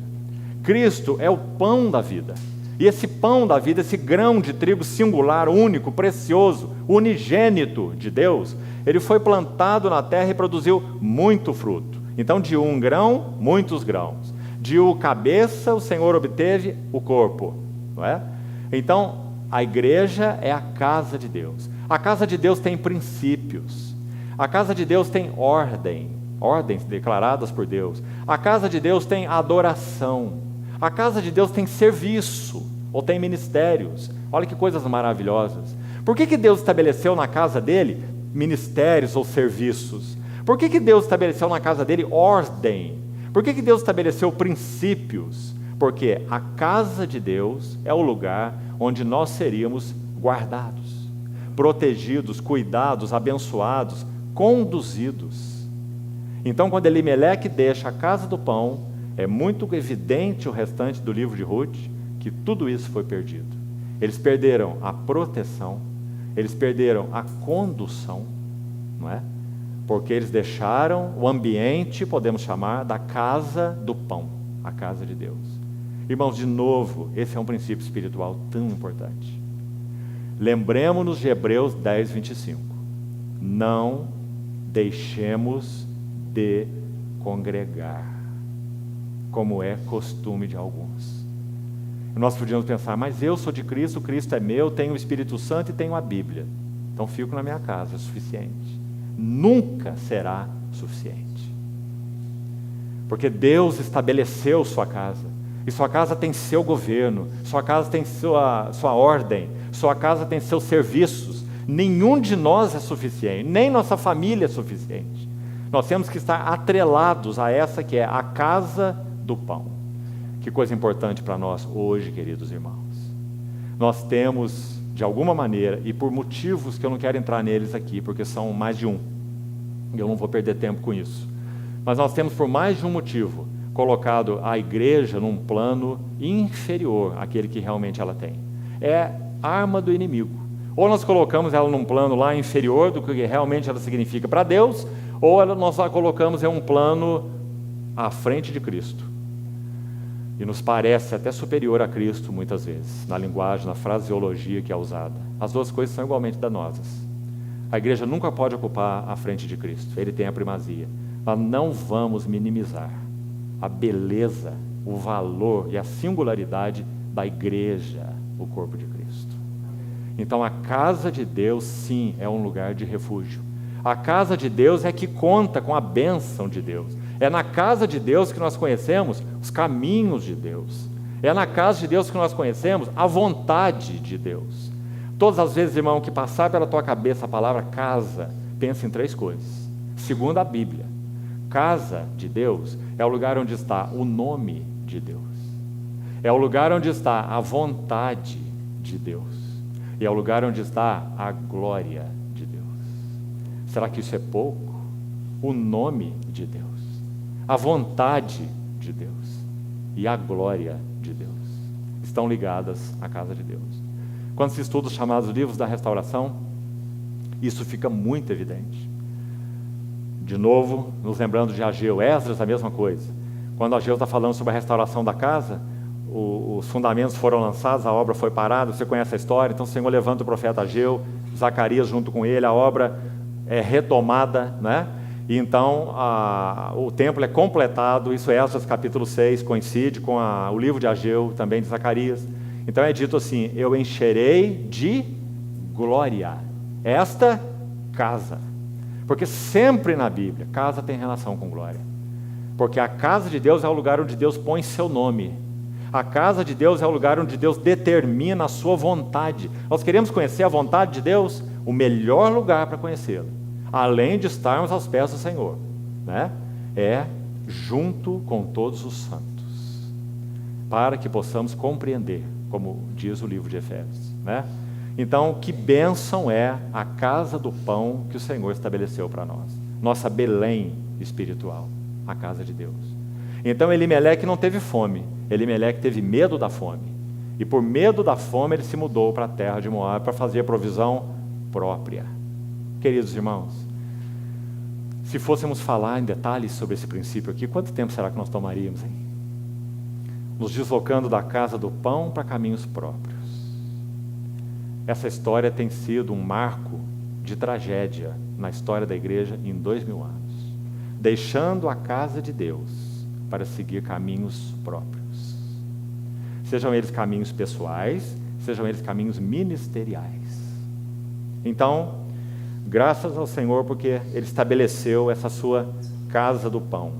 Cristo é o pão da vida. E esse pão da vida, esse grão de trigo singular, único, precioso, unigênito de Deus, ele foi plantado na terra e produziu muito fruto. Então, de um grão, muitos grãos. De uma cabeça, o Senhor obteve o corpo. Não é? Então, A igreja é a casa de Deus. A casa de Deus tem princípios. A casa de Deus tem ordens declaradas por Deus. A casa de Deus tem adoração. A casa de Deus tem serviço, ou tem ministérios. Olha que coisas maravilhosas. Por que Deus estabeleceu na casa dele ministérios ou serviços? Por que Deus estabeleceu na casa dele ordem? Por que Deus estabeleceu princípios? Porque a casa de Deus é o lugar onde nós seríamos guardados, protegidos, cuidados, abençoados, conduzidos. Então, quando Elimeleque deixa a casa do pão, é muito evidente o restante do livro de Ruth que tudo isso foi perdido. Eles perderam a proteção, eles perderam a condução, não é? Porque eles deixaram o ambiente, podemos chamar, da casa do pão, a casa de Deus. Irmãos, de novo, esse é um princípio espiritual tão importante. Lembremos-nos de Hebreus 10, 25. Não deixemos de congregar, como é costume de alguns. Nós podíamos pensar, mas eu sou de Cristo, Cristo é meu, tenho o Espírito Santo e tenho a Bíblia. Então fico na minha casa, é suficiente. Nunca será suficiente. Porque Deus estabeleceu sua casa. E sua casa tem seu governo, sua casa tem sua ordem, sua casa tem seus serviços. Nenhum de nós é suficiente, nem nossa família é suficiente. Nós temos que estar atrelados a essa que é a casa do pão. Que coisa importante para nós hoje, queridos irmãos. Nós temos, de alguma maneira, e por motivos que eu não quero entrar neles aqui, porque são mais de um, e eu não vou perder tempo com isso, mas nós temos por mais de um motivo colocado a igreja num plano inferior àquele que realmente ela tem. É arma do inimigo. Ou nós colocamos ela num plano lá inferior do que realmente ela significa para Deus, ou nós a colocamos em um plano à frente de Cristo. E nos parece até superior a Cristo muitas vezes, na linguagem, na fraseologia que é usada. As duas coisas são igualmente danosas. A igreja nunca pode ocupar a frente de Cristo, ele tem a primazia. Nós não vamos minimizar a beleza, o valor e a singularidade da igreja, o corpo de Cristo. Então a casa de Deus, sim, é um lugar de refúgio. A casa de Deus é que conta com a bênção de Deus. É na casa de Deus que nós conhecemos os caminhos de Deus. É na casa de Deus que nós conhecemos a vontade de Deus. Todas as vezes, irmão, que passar pela tua cabeça a palavra casa, pensa em três coisas. Segundo a Bíblia, casa de Deus é o lugar onde está o nome de Deus. É o lugar onde está a vontade de Deus. E é o lugar onde está a glória de Deus. Será que isso é pouco? O nome de Deus, a vontade de Deus e a glória de Deus estão ligadas à casa de Deus. Quando se estuda os chamados livros da restauração, isso fica muito evidente. De novo, nos lembrando de Ageu, Esdras, a mesma coisa. Quando Ageu está falando sobre a restauração da casa, os fundamentos foram lançados, a obra foi parada, você conhece a história, então o Senhor levanta o profeta Ageu, Zacarias junto com ele, a obra é retomada, né? E então o templo é completado, isso é Esdras capítulo 6, coincide com o livro de Ageu, também de Zacarias. Então é dito assim, eu encherei de glória esta casa. Porque sempre na Bíblia, casa tem relação com glória. Porque a casa de Deus é o lugar onde Deus põe seu nome. A casa de Deus é o lugar onde Deus determina a sua vontade. Nós queremos conhecer a vontade de Deus, o melhor lugar para conhecê-la, além de estarmos aos pés do Senhor, né? É junto com todos os santos, para que possamos compreender, como diz o livro de Efésios, né? Então, que bênção é a casa do pão que o Senhor estabeleceu para nós. Nossa Belém espiritual, a casa de Deus. Então, Elimeleque não teve fome. Elimeleque teve medo da fome. E por medo da fome, ele se mudou para a terra de Moab para fazer a provisão própria. Queridos irmãos, se fôssemos falar em detalhes sobre esse princípio aqui, quanto tempo será que nós tomaríamos, hein? Nos deslocando da casa do pão para caminhos próprios. Essa história tem sido um marco de tragédia na história da igreja em 2000 anos. Deixando a casa de Deus para seguir caminhos próprios. Sejam eles caminhos pessoais, sejam eles caminhos ministeriais. Então, graças ao Senhor, porque Ele estabeleceu essa sua casa do pão.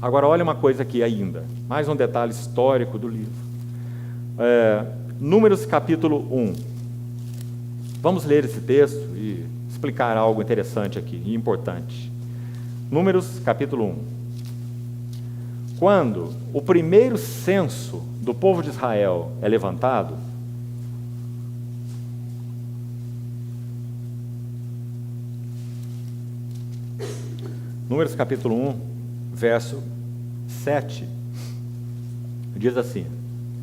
Agora, olha uma coisa aqui ainda, mais um detalhe histórico do livro. Números capítulo 1. Vamos ler esse texto e explicar algo interessante aqui, e importante. Números capítulo 1. Quando o primeiro censo do povo de Israel é levantado, Números capítulo 1, verso 7, diz assim,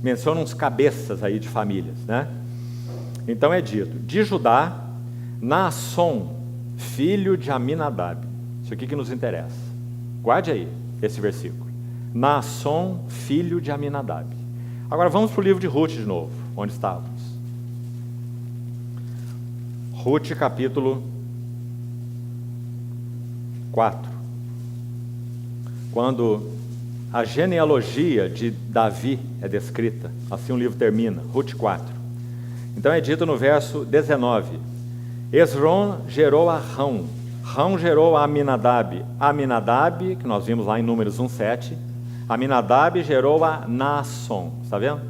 menciona uns cabeças aí de famílias, né? Então é dito, de Judá, Naasson, filho de Aminadab. Isso aqui que nos interessa. Guarde aí esse versículo. Naasson, filho de Aminadab. Agora vamos para o livro de Ruth de novo, onde estávamos. Ruth capítulo 4. Quando a genealogia de Davi é descrita, assim o livro termina, Ruth 4. Então é dito no verso 19, Esrom gerou a Rão, Rão gerou a Aminadab, Aminadab, que nós vimos lá em Números 1:7, Aminadab gerou a Naasson, está vendo?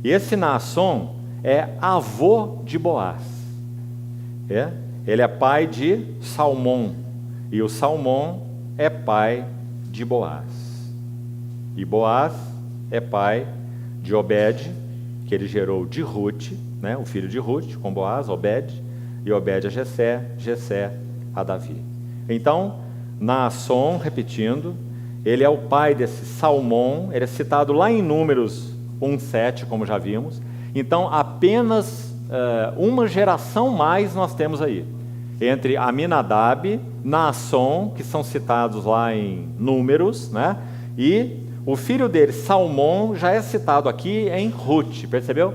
E esse Naasson é avô de Boaz, ele é pai de Salmão, e o Salmão é pai de Boaz. E Boaz é pai de Obed, que ele gerou de Ruth, né, o filho de Ruth, com Boaz, Obed, e Obed a Jessé, Jessé a Davi. Então, Naasson, repetindo, ele é o pai desse Salmão, ele é citado lá em Números 1:7, como já vimos. Então, apenas uma geração mais nós temos aí, entre Aminadab, Naasson, que são citados lá em Números, né? E o filho dele, Salmão, já é citado aqui em Ruth, percebeu?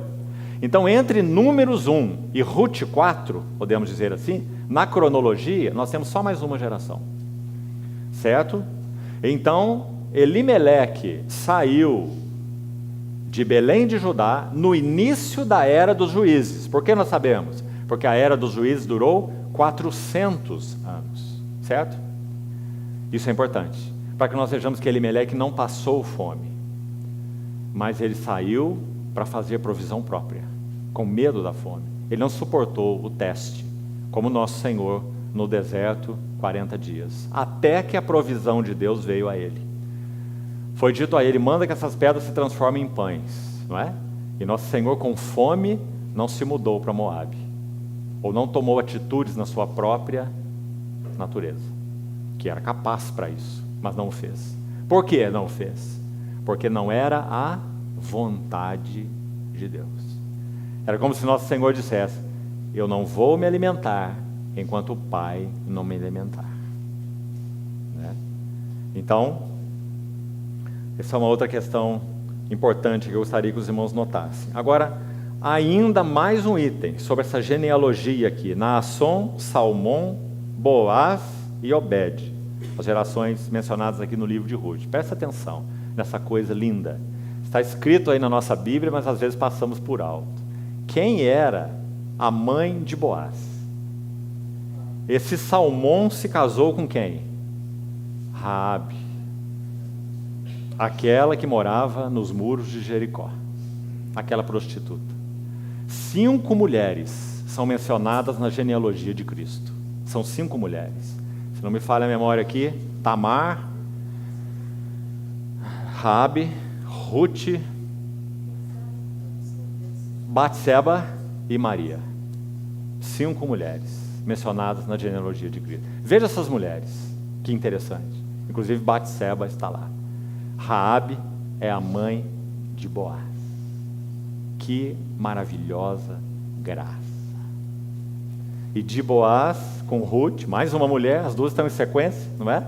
Então, entre Números 1 e Ruth 4, podemos dizer assim, na cronologia, nós temos só mais uma geração, certo? Então, Elimeleque saiu de Belém de Judá no início da era dos juízes. Por que nós sabemos? Porque a era dos juízes durou 400 anos, certo? Isso é importante, para que nós vejamos que Elimeleque não passou fome, mas ele saiu para fazer provisão própria, com medo da fome. Ele não suportou o teste, como nosso Senhor no deserto, 40 dias, até que a provisão de Deus veio a ele. Foi dito a ele, manda que essas pedras se transformem em pães, não é? E nosso Senhor, com fome, não se mudou para Moabe, ou não tomou atitudes na sua própria natureza, que era capaz para isso, mas não o fez. Por que não o fez? Porque não era a vontade de Deus. Era como se nosso Senhor dissesse, eu não vou me alimentar enquanto o Pai não me alimentar, né? Então, essa é uma outra questão importante que eu gostaria que os irmãos notassem. Agora, ainda mais um item sobre essa genealogia aqui, Naasson, Salmão, Boaz e Obed, as gerações mencionadas aqui no livro de Ruth. Presta atenção nessa coisa linda. Está escrito aí na nossa Bíblia, mas às vezes passamos por alto. Quem era a mãe de Boaz? Esse Salmão se casou com quem? Raabe, aquela que morava nos muros de Jericó, aquela prostituta. 5 mulheres são mencionadas na genealogia de Cristo. São 5 mulheres. Se não me falha a memória aqui, Tamar, Raabe, Ruth, Batseba e Maria. 5 mulheres mencionadas na genealogia de Cristo. Veja essas mulheres, que interessante. Inclusive Batseba está lá. Raabe é a mãe de Boaz. Que maravilhosa graça. E de Boaz com Ruth, mais uma mulher, as duas estão em sequência, não é?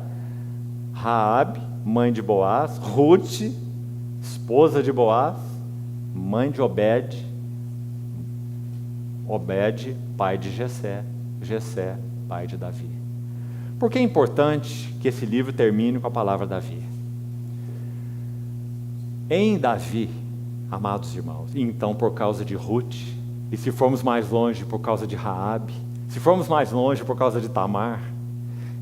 Raabe, mãe de Boaz, Ruth, esposa de Boaz, mãe de Obed, Obed, pai de Jessé, Jessé, pai de Davi. Por que é importante que esse livro termine com a palavra Davi? Em Davi, Amados irmãos, e então por causa de Ruth, e se formos mais longe por causa de Raabe, se formos mais longe por causa de Tamar,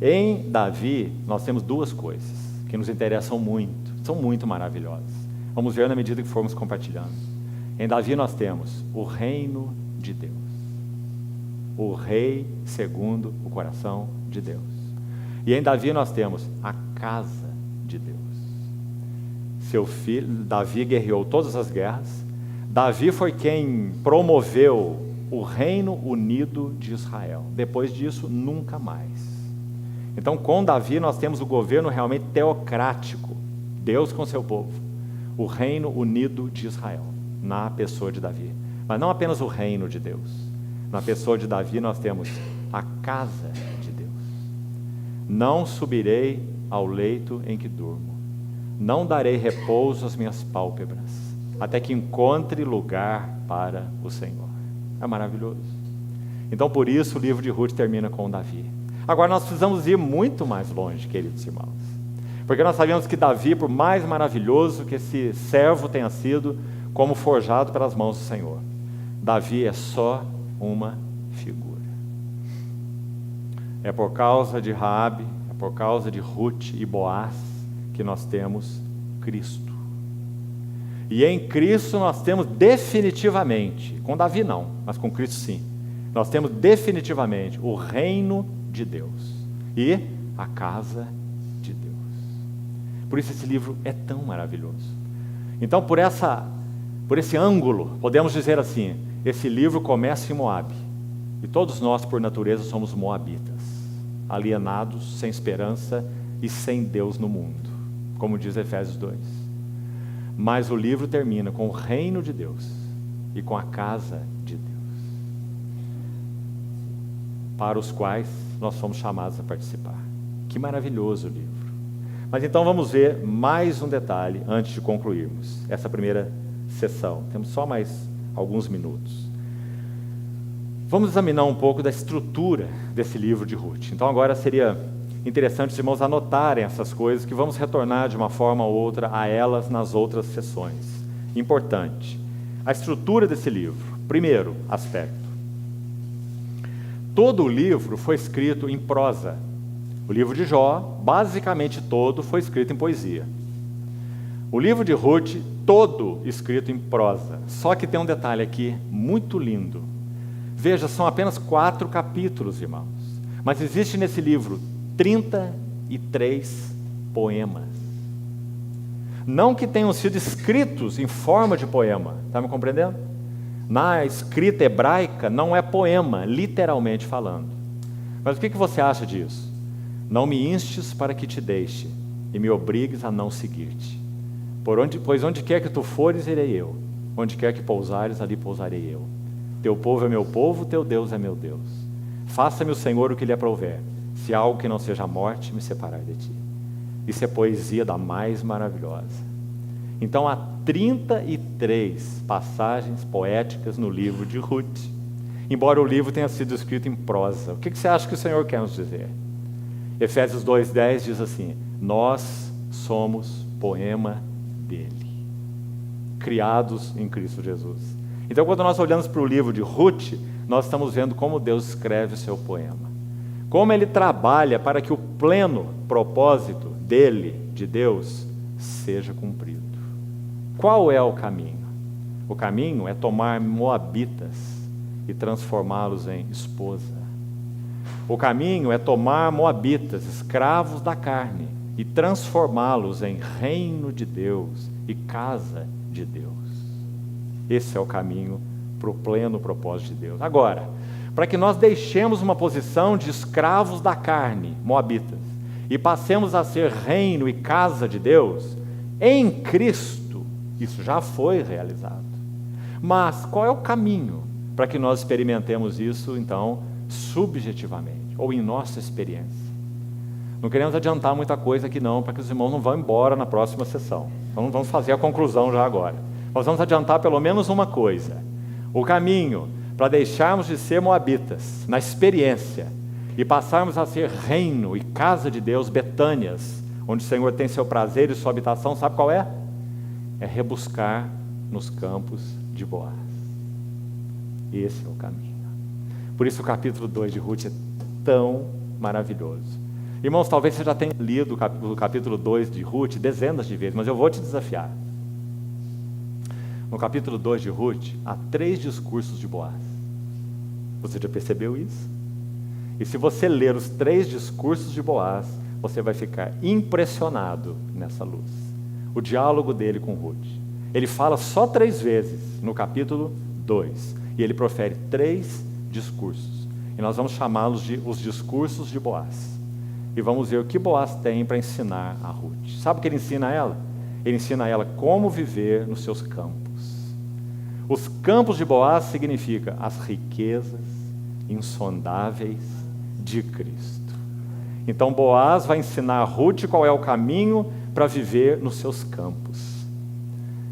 em Davi nós temos duas coisas que nos interessam muito, são muito maravilhosas. Vamos ver na medida que formos compartilhando. Em Davi nós temos o reino de Deus, o rei segundo o coração de Deus. E em Davi nós temos a casa de Deus. Seu filho, Davi guerreou todas as guerras. Davi foi quem promoveu o reino unido de Israel. Depois disso, nunca mais. Então, com Davi, nós temos o governo realmente teocrático. Deus com seu povo. O reino unido de Israel, na pessoa de Davi. Mas não apenas o reino de Deus. Na pessoa de Davi, nós temos a casa de Deus. Não subirei ao leito em que durmo. Não darei repouso às minhas pálpebras, até que encontre lugar para o Senhor. É maravilhoso. Então, por isso, o livro de Ruth termina com Davi. Agora, nós precisamos ir muito mais longe, queridos irmãos. Porque nós sabemos que Davi, por mais maravilhoso que esse servo tenha sido, como forjado pelas mãos do Senhor, Davi é só uma figura. É por causa de Raabe, é por causa de Ruth e Boaz, que nós temos Cristo. E em Cristo nós temos definitivamente, com Davi não, mas com Cristo sim, nós temos definitivamente o reino de Deus e a casa de Deus. Por isso esse livro é tão maravilhoso. Então por esse ângulo, podemos dizer assim, esse livro começa em Moabe, e todos nós por natureza somos moabitas, alienados, sem esperança e sem Deus no mundo, como diz Efésios 2. Mas o livro termina com o reino de Deus e com a casa de Deus, para os quais nós somos chamados a participar. Que maravilhoso o livro. Mas então vamos ver mais um detalhe antes de concluirmos essa primeira sessão. Temos só mais alguns minutos. Vamos examinar um pouco da estrutura desse livro de Ruth. Então agora seria interessante os irmãos anotarem essas coisas, que vamos retornar de uma forma ou outra a elas nas outras sessões. Importante. A estrutura desse livro. Primeiro aspecto. Todo o livro foi escrito em prosa. O livro de Jó, basicamente todo, foi escrito em poesia. O livro de Ruth, todo escrito em prosa. Só que tem um detalhe aqui muito lindo. Veja, são apenas 4 capítulos, irmãos. Mas existe nesse livro 33 poemas. Não que tenham sido escritos em forma de poema, está me compreendendo? Na escrita hebraica não é poema, literalmente falando. Mas o que você acha disso? Não me instes para que te deixe, e me obrigues a não seguir-te. Pois onde quer que tu fores, irei eu. Onde quer que pousares, ali pousarei eu. Teu povo é meu povo, teu Deus é meu Deus. Faça-me o Senhor o que lhe aprouver. Se há algo que não seja a morte, me separar de ti. Isso é poesia da mais maravilhosa. Então há 33 passagens poéticas no livro de Ruth, embora o livro tenha sido escrito em prosa. O que você acha que o Senhor quer nos dizer? Efésios 2:10 diz assim: nós somos poema dele, criados em Cristo Jesus. Então quando nós olhamos para o livro de Ruth, nós estamos vendo como Deus escreve o seu poema. Como ele trabalha para que o pleno propósito dele, de Deus, seja cumprido. Qual é o caminho? O caminho é tomar moabitas e transformá-los em esposa. O caminho é tomar moabitas, escravos da carne, e transformá-los em reino de Deus e casa de Deus. Esse é o caminho para o pleno propósito de Deus. Agora, para que nós deixemos uma posição de escravos da carne, moabitas, e passemos a ser reino e casa de Deus, em Cristo, isso já foi realizado. Mas qual é o caminho para que nós experimentemos isso, então, subjetivamente, ou em nossa experiência? Não queremos adiantar muita coisa aqui não, para que os irmãos não vão embora na próxima sessão. Então vamos fazer a conclusão já agora. Nós vamos adiantar pelo menos uma coisa. O caminho para deixarmos de ser moabitas na experiência e passarmos a ser reino e casa de Deus, Betânias, onde o Senhor tem seu prazer e sua habitação, sabe qual é? É rebuscar nos campos de Boaz. Esse é o caminho. Por isso o capítulo 2 de Ruth é tão maravilhoso. Irmãos, talvez você já tenha lido o capítulo 2 de Ruth dezenas de vezes, mas eu vou te desafiar. No capítulo 2 de Ruth, há 3 discursos de Boaz. Você já percebeu isso? E se você ler os 3 discursos de Boaz, você vai ficar impressionado nessa luz. O diálogo dele com Ruth. Ele fala só 3 vezes no capítulo 2. E ele profere 3 discursos. E nós vamos chamá-los de os discursos de Boaz. E vamos ver o que Boaz tem para ensinar a Ruth. Sabe o que ele ensina a ela? Ele ensina a ela como viver nos seus campos. Os campos de Boaz significa as riquezas insondáveis de Cristo. Então Boaz vai ensinar a Ruth qual é o caminho para viver nos seus campos.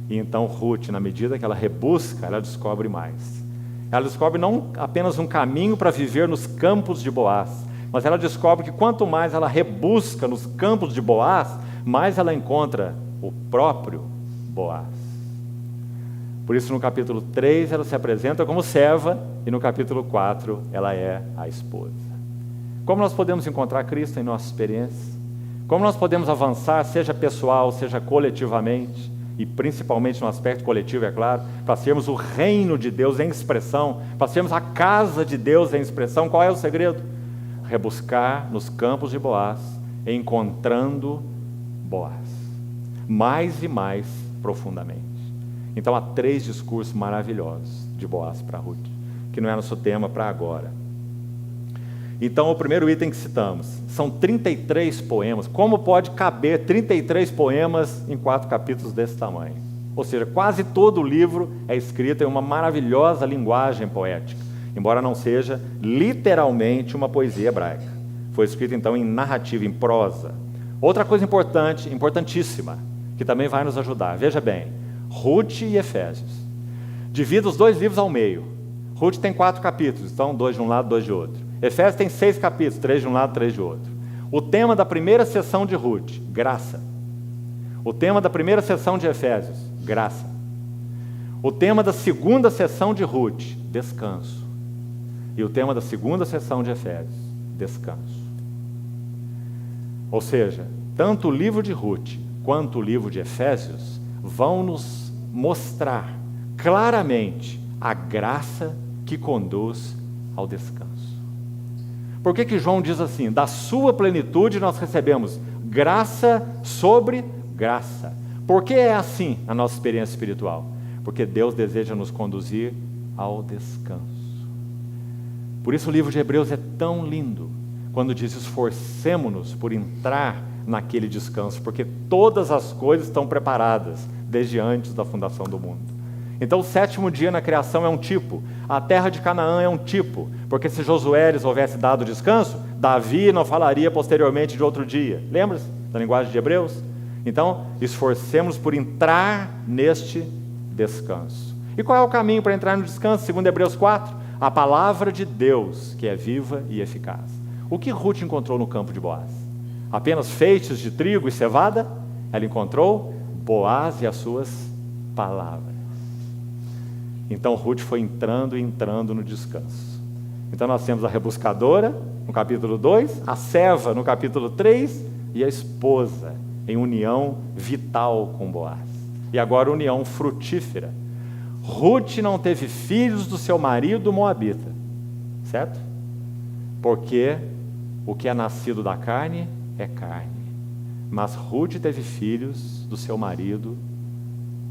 E então Ruth, na medida que ela rebusca, ela descobre mais. Ela descobre não apenas um caminho para viver nos campos de Boaz, mas ela descobre que quanto mais ela rebusca nos campos de Boaz, mais ela encontra o próprio Boaz. Por isso no capítulo 3 ela se apresenta como serva e no capítulo 4 ela é a esposa. Como nós podemos encontrar Cristo em nossa experiência? Como nós podemos avançar, seja pessoal, seja coletivamente, e principalmente no aspecto coletivo, é claro, para sermos o reino de Deus em expressão, para sermos a casa de Deus em expressão? Qual é o segredo? Rebuscar nos campos de Boaz, encontrando Boaz, mais e mais profundamente. Então há 3 discursos maravilhosos de Boaz para Ruth, que não é nosso tema para agora. Então o primeiro item que citamos, são 33 poemas. Como pode caber 33 poemas em 4 capítulos desse tamanho? Ou seja, quase todo o livro é escrito em uma maravilhosa linguagem poética, embora não seja literalmente uma poesia hebraica. Foi escrito então em narrativa, em prosa. Outra coisa importante, importantíssima, que também vai nos ajudar. Veja bem, Ruth e Efésios. Divida os 2 livros ao meio. Ruth tem 4 capítulos, então 2 de um lado, 2 de outro. Efésios tem 6 capítulos, 3 de um lado, 3 de outro. O tema da primeira sessão de Ruth, graça. O tema da primeira sessão de Efésios, graça. O tema da segunda sessão de Ruth, descanso. E o tema da segunda sessão de Efésios, descanso. Ou seja, tanto o livro de Ruth quanto o livro de Efésios vão nos mostrar claramente a graça que conduz ao descanso. Por que João diz assim? Da sua plenitude nós recebemos graça sobre graça. Por que é assim a nossa experiência espiritual? Porque Deus deseja nos conduzir ao descanso. Por isso o livro de Hebreus é tão lindo, quando diz: esforcemo-nos por entrar naquele descanso, porque todas as coisas estão preparadas desde antes da fundação do mundo. Então o 7º dia na criação é um tipo, a terra de Canaã é um tipo, porque se Josué lhes houvesse dado descanso, Davi não falaria posteriormente de outro dia. Lembra-se da linguagem de Hebreus? Então, esforcemos por entrar neste descanso. E qual é o caminho para entrar no descanso? Segundo Hebreus 4, a palavra de Deus, que é viva e eficaz. O que Ruth encontrou no campo de Boaz? Apenas feixes de trigo e cevada? Ela encontrou Boaz e as suas palavras. Então Ruth foi entrando e entrando no descanso. Então nós temos a rebuscadora no capítulo 2, a serva no capítulo 3 e a esposa em união vital com Boaz. E agora união frutífera. Ruth não teve filhos do seu marido moabita, certo? Porque o que é nascido da carne é carne. Mas Ruth teve filhos do seu marido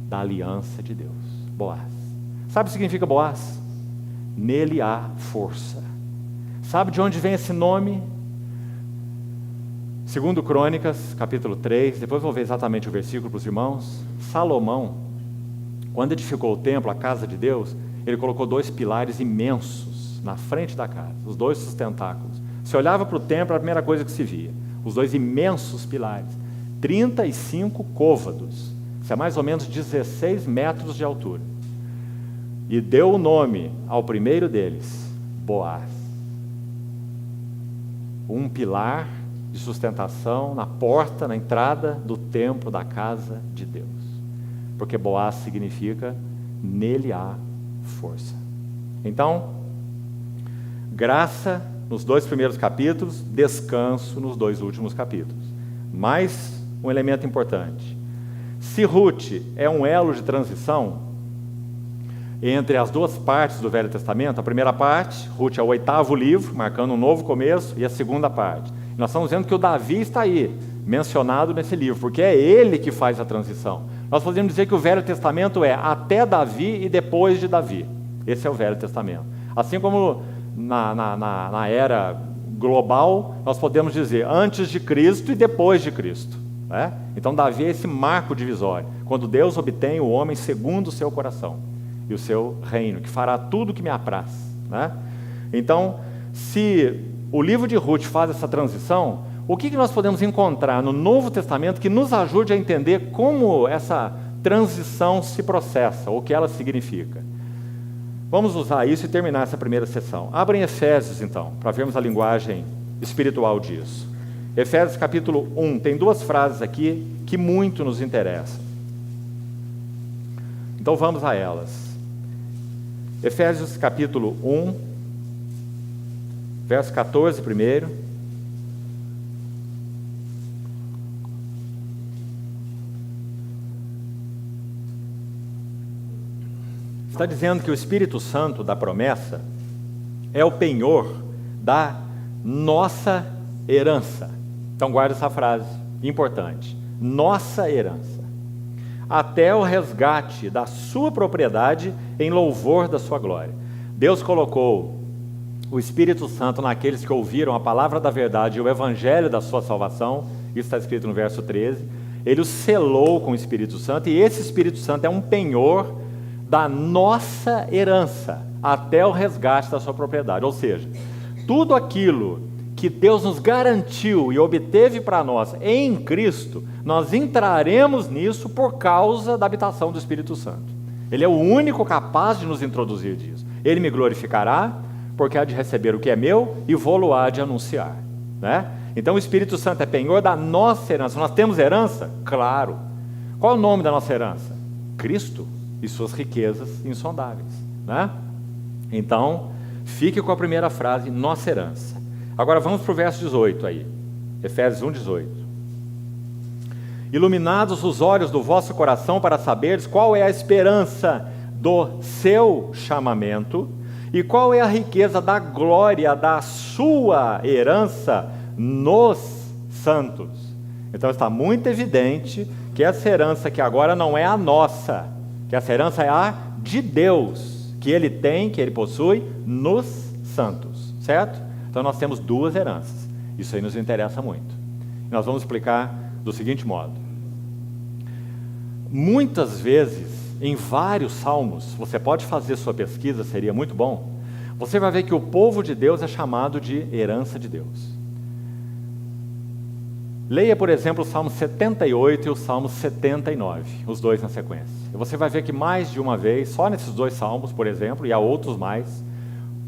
da aliança de Deus, Boaz. Sabe o que significa Boaz? Nele há força. Sabe de onde vem esse nome? Segundo Crônicas, capítulo 3, depois vou ver exatamente o versículo para os irmãos. Salomão, quando edificou o templo, a casa de Deus, ele colocou 2 pilares imensos na frente da casa, os 2 sustentáculos. Se olhava para o templo, era a primeira coisa que se via. Os 2 imensos pilares, 35 côvados, isso é mais ou menos 16 metros de altura. E deu o nome ao primeiro deles, Boaz. Um pilar de sustentação na porta, na entrada do templo da casa de Deus. Porque Boaz significa nele há força. Então, graça nos 2 primeiros capítulos, descanso nos 2 últimos capítulos. Mais um elemento importante. Se Ruth é um elo de transição entre as 2 partes do Velho Testamento, a primeira parte, Ruth é o 8º livro, marcando um novo começo, e a segunda parte. Nós estamos vendo que o Davi está aí, mencionado nesse livro, porque é ele que faz a transição. Nós podemos dizer que o Velho Testamento é até Davi e depois de Davi. Esse é o Velho Testamento. Assim como na era global, nós podemos dizer antes de Cristo e depois de Cristo. Né? Então Davi é esse marco divisório, quando Deus obtém o homem segundo o seu coração e o seu reino, que fará tudo o que me apraz. Né? Então, se o livro de Ruth faz essa transição, o que nós podemos encontrar no Novo Testamento que nos ajude a entender como essa transição se processa, ou o que ela significa? Vamos usar isso e terminar essa primeira sessão. Abra em Efésios, então, para vermos a linguagem espiritual disso. Efésios capítulo 1, tem 2 frases aqui que muito nos interessam. Então vamos a elas. Efésios capítulo 1, verso 14 primeiro. Está dizendo que o Espírito Santo da promessa é o penhor da nossa herança. Então guarda essa frase, importante. Nossa herança. Até o resgate da sua propriedade em louvor da sua glória. Deus colocou o Espírito Santo naqueles que ouviram a palavra da verdade e o evangelho da sua salvação. Isso está escrito no verso 13. Ele o selou com o Espírito Santo, e esse Espírito Santo é um penhor da nossa herança, até o resgate da sua propriedade. Ou seja, tudo aquilo que Deus nos garantiu e obteve para nós em Cristo, nós entraremos nisso por causa da habitação do Espírito Santo. Ele é o único capaz de nos introduzir disso. Ele me glorificará, porque há de receber o que é meu e vou-lo há de anunciar. Né? Então o Espírito Santo é penhor da nossa herança. Nós temos herança? Claro. Qual é o nome da nossa herança? Cristo e suas riquezas insondáveis. Né? Então, fique com a primeira frase, nossa herança. Agora vamos para o verso 18 aí. Efésios 1, 18. Iluminados os olhos do vosso coração para saberes qual é a esperança do seu chamamento e qual é a riqueza da glória da sua herança nos santos. Então está muito evidente que essa herança que agora não é a nossa, que essa herança é a de Deus, que Ele tem, que Ele possui nos santos, certo? Então nós temos 2 heranças, isso aí nos interessa muito. Nós vamos explicar do seguinte modo. Muitas vezes, em vários salmos, você pode fazer sua pesquisa, seria muito bom, você vai ver que o povo de Deus é chamado de herança de Deus. Leia, por exemplo, o Salmo 78 e o Salmo 79, os 2 na sequência. E você vai ver que mais de uma vez, só nesses 2 salmos, por exemplo, e há outros mais,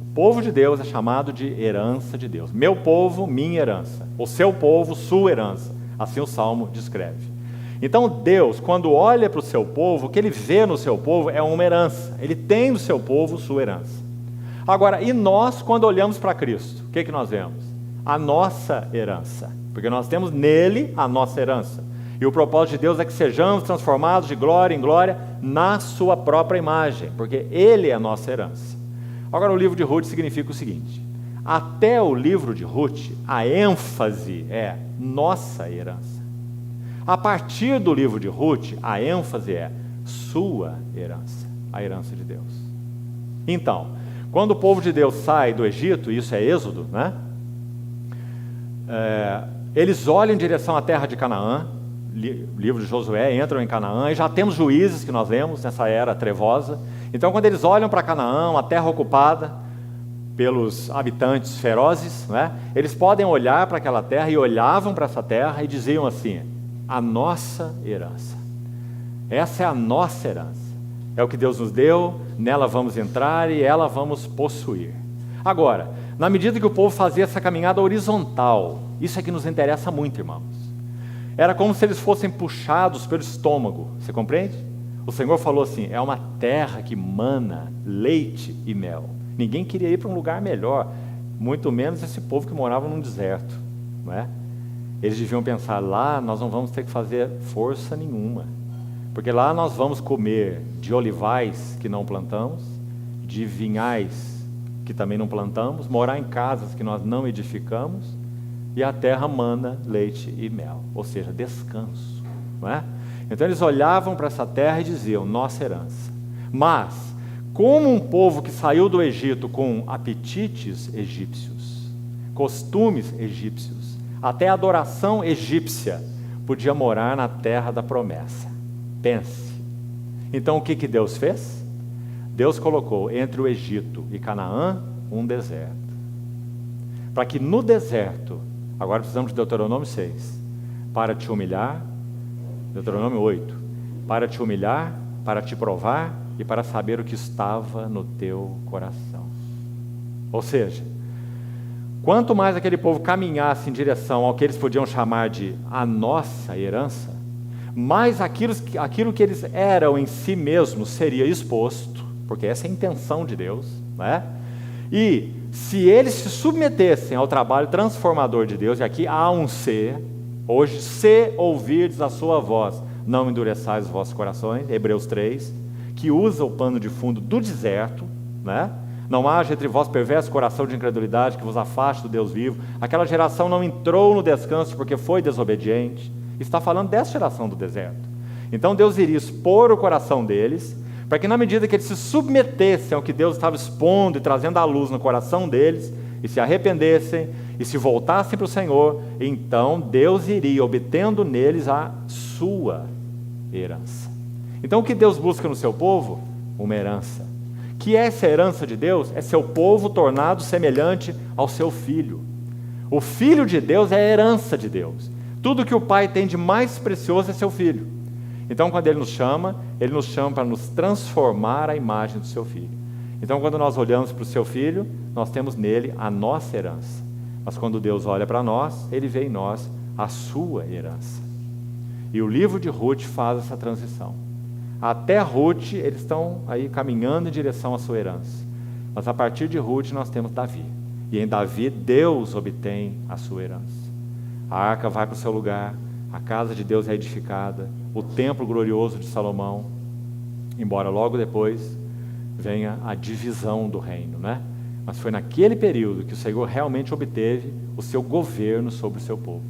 o povo de Deus é chamado de herança de Deus. Meu povo, minha herança. O seu povo, sua herança. Assim o Salmo descreve. Então Deus, quando olha para o seu povo, o que Ele vê no seu povo é uma herança. Ele tem no seu povo sua herança. Agora, e nós, quando olhamos para Cristo, o que nós vemos? A nossa herança. Porque nós temos nele a nossa herança. E o propósito de Deus é que sejamos transformados de glória em glória na sua própria imagem, porque Ele é a nossa herança. Agora o livro de Ruth significa o seguinte: até o livro de Ruth, a ênfase é nossa herança. A partir do livro de Ruth, a ênfase é sua herança, a herança de Deus. Então, quando o povo de Deus sai do Egito, isso é Êxodo, né? Eles olham em direção à terra de Canaã, livro de Josué, entram em Canaã, e já temos juízes que nós lemos nessa era trevosa. Então quando eles olham para Canaã, a terra ocupada pelos habitantes ferozes, né, eles podem olhar para aquela terra, e olhavam para essa terra e diziam assim: a nossa herança, essa é a nossa herança, é o que Deus nos deu, nela vamos entrar e ela vamos possuir. Agora, na medida que o povo fazia essa caminhada horizontal, isso é que nos interessa muito, irmãos. Era como se eles fossem puxados pelo estômago, você compreende? O Senhor falou assim, é uma terra que mana leite e mel. Ninguém queria ir para um lugar melhor, muito menos esse povo que morava num deserto, não é? Eles deviam pensar, lá nós não vamos ter que fazer força nenhuma, porque lá nós vamos comer de olivais que não plantamos, de vinhais que também não plantamos, morar em casas que nós não edificamos, e a terra mana leite e mel, ou seja, descanso, não é? Então eles olhavam para essa terra e diziam, nossa herança. Mas, como um povo que saiu do Egito com apetites egípcios, costumes egípcios, até a adoração egípcia, podia morar na terra da promessa. Pense. Então o que Deus fez? Deus colocou entre o Egito e Canaã um deserto. Para que no deserto, agora precisamos de Deuteronômio 6, para te humilhar, Deuteronômio 8, para te humilhar, para te provar e para saber o que estava no teu coração. Ou seja, quanto mais aquele povo caminhasse em direção ao que eles podiam chamar de a nossa herança, mais aquilo que eles eram em si mesmos seria exposto, porque essa é a intenção de Deus, né? E se eles se submetessem ao trabalho transformador de Deus, e aqui há um se, hoje, se ouvirdes a sua voz, não endureçais os vossos corações, Hebreus 3, que usa o pano de fundo do deserto, né? Não haja entre vós perverso coração de incredulidade que vos afaste do Deus vivo. Aquela geração não entrou no descanso porque foi desobediente. Está falando dessa geração do deserto. Então Deus iria expor o coração deles, para que na medida que eles se submetessem ao que Deus estava expondo e trazendo à luz no coração deles, e se arrependessem, e se voltassem para o Senhor, então Deus iria obtendo neles a sua herança. Então o que Deus busca no seu povo? Uma herança. Que é essa herança de Deus? É seu povo tornado semelhante ao seu Filho. O Filho de Deus é a herança de Deus. Tudo que o Pai tem de mais precioso é seu Filho. Então quando Ele nos chama para nos transformar à imagem do seu Filho. Então quando nós olhamos para o seu Filho, nós temos nele a nossa herança. Mas quando Deus olha para nós, Ele vê em nós a sua herança. E o livro de Ruth faz essa transição. Até Ruth, eles estão aí caminhando em direção à sua herança. Mas a partir de Ruth nós temos Davi. E em Davi, Deus obtém a sua herança. A arca vai para o seu lugar, a casa de Deus é edificada, o templo glorioso de Salomão, embora logo depois venha a divisão do reino, né? Mas foi naquele período que o Senhor realmente obteve o seu governo sobre o seu povo.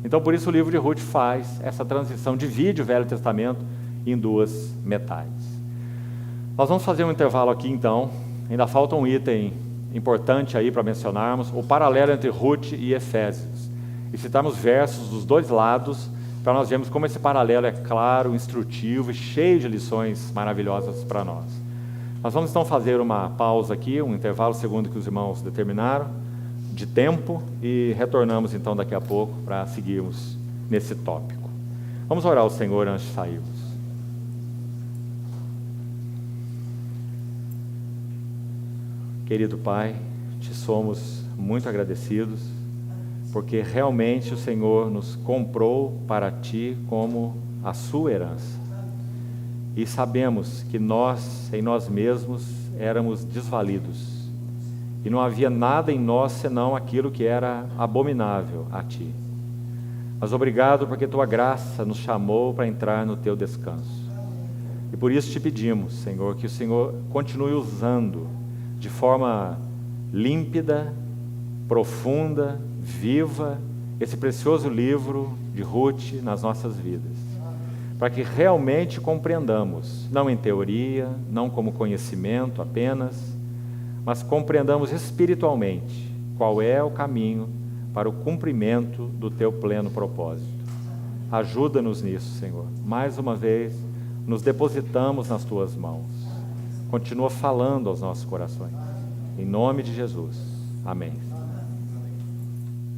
Então por isso o livro de Ruth faz essa transição, divide o Velho Testamento em duas metades. Nós vamos fazer um intervalo aqui então, ainda falta um item importante aí para mencionarmos, o paralelo entre Ruth e Efésios, e citarmos versos dos dois lados, para nós vermos como esse paralelo é claro, instrutivo e cheio de lições maravilhosas para nós. Nós vamos então fazer uma pausa aqui, um intervalo segundo que os irmãos determinaram, de tempo, e retornamos então daqui a pouco para seguirmos nesse tópico. Vamos orar ao Senhor antes de sairmos. Querido Pai, te somos muito agradecidos, porque realmente o Senhor nos comprou para Ti como a sua herança. E sabemos que nós, em nós mesmos, éramos desvalidos. E não havia nada em nós senão aquilo que era abominável a Ti. Mas obrigado porque Tua graça nos chamou para entrar no Teu descanso. E por isso te pedimos, Senhor, que o Senhor continue usando de forma límpida, profunda, viva, esse precioso livro de Ruth nas nossas vidas, para que realmente compreendamos, não em teoria, não como conhecimento apenas, mas compreendamos espiritualmente qual é o caminho para o cumprimento do Teu pleno propósito. Ajuda-nos nisso, Senhor. Mais uma vez, nos depositamos nas Tuas mãos. Continua falando aos nossos corações. Em nome de Jesus. Amém.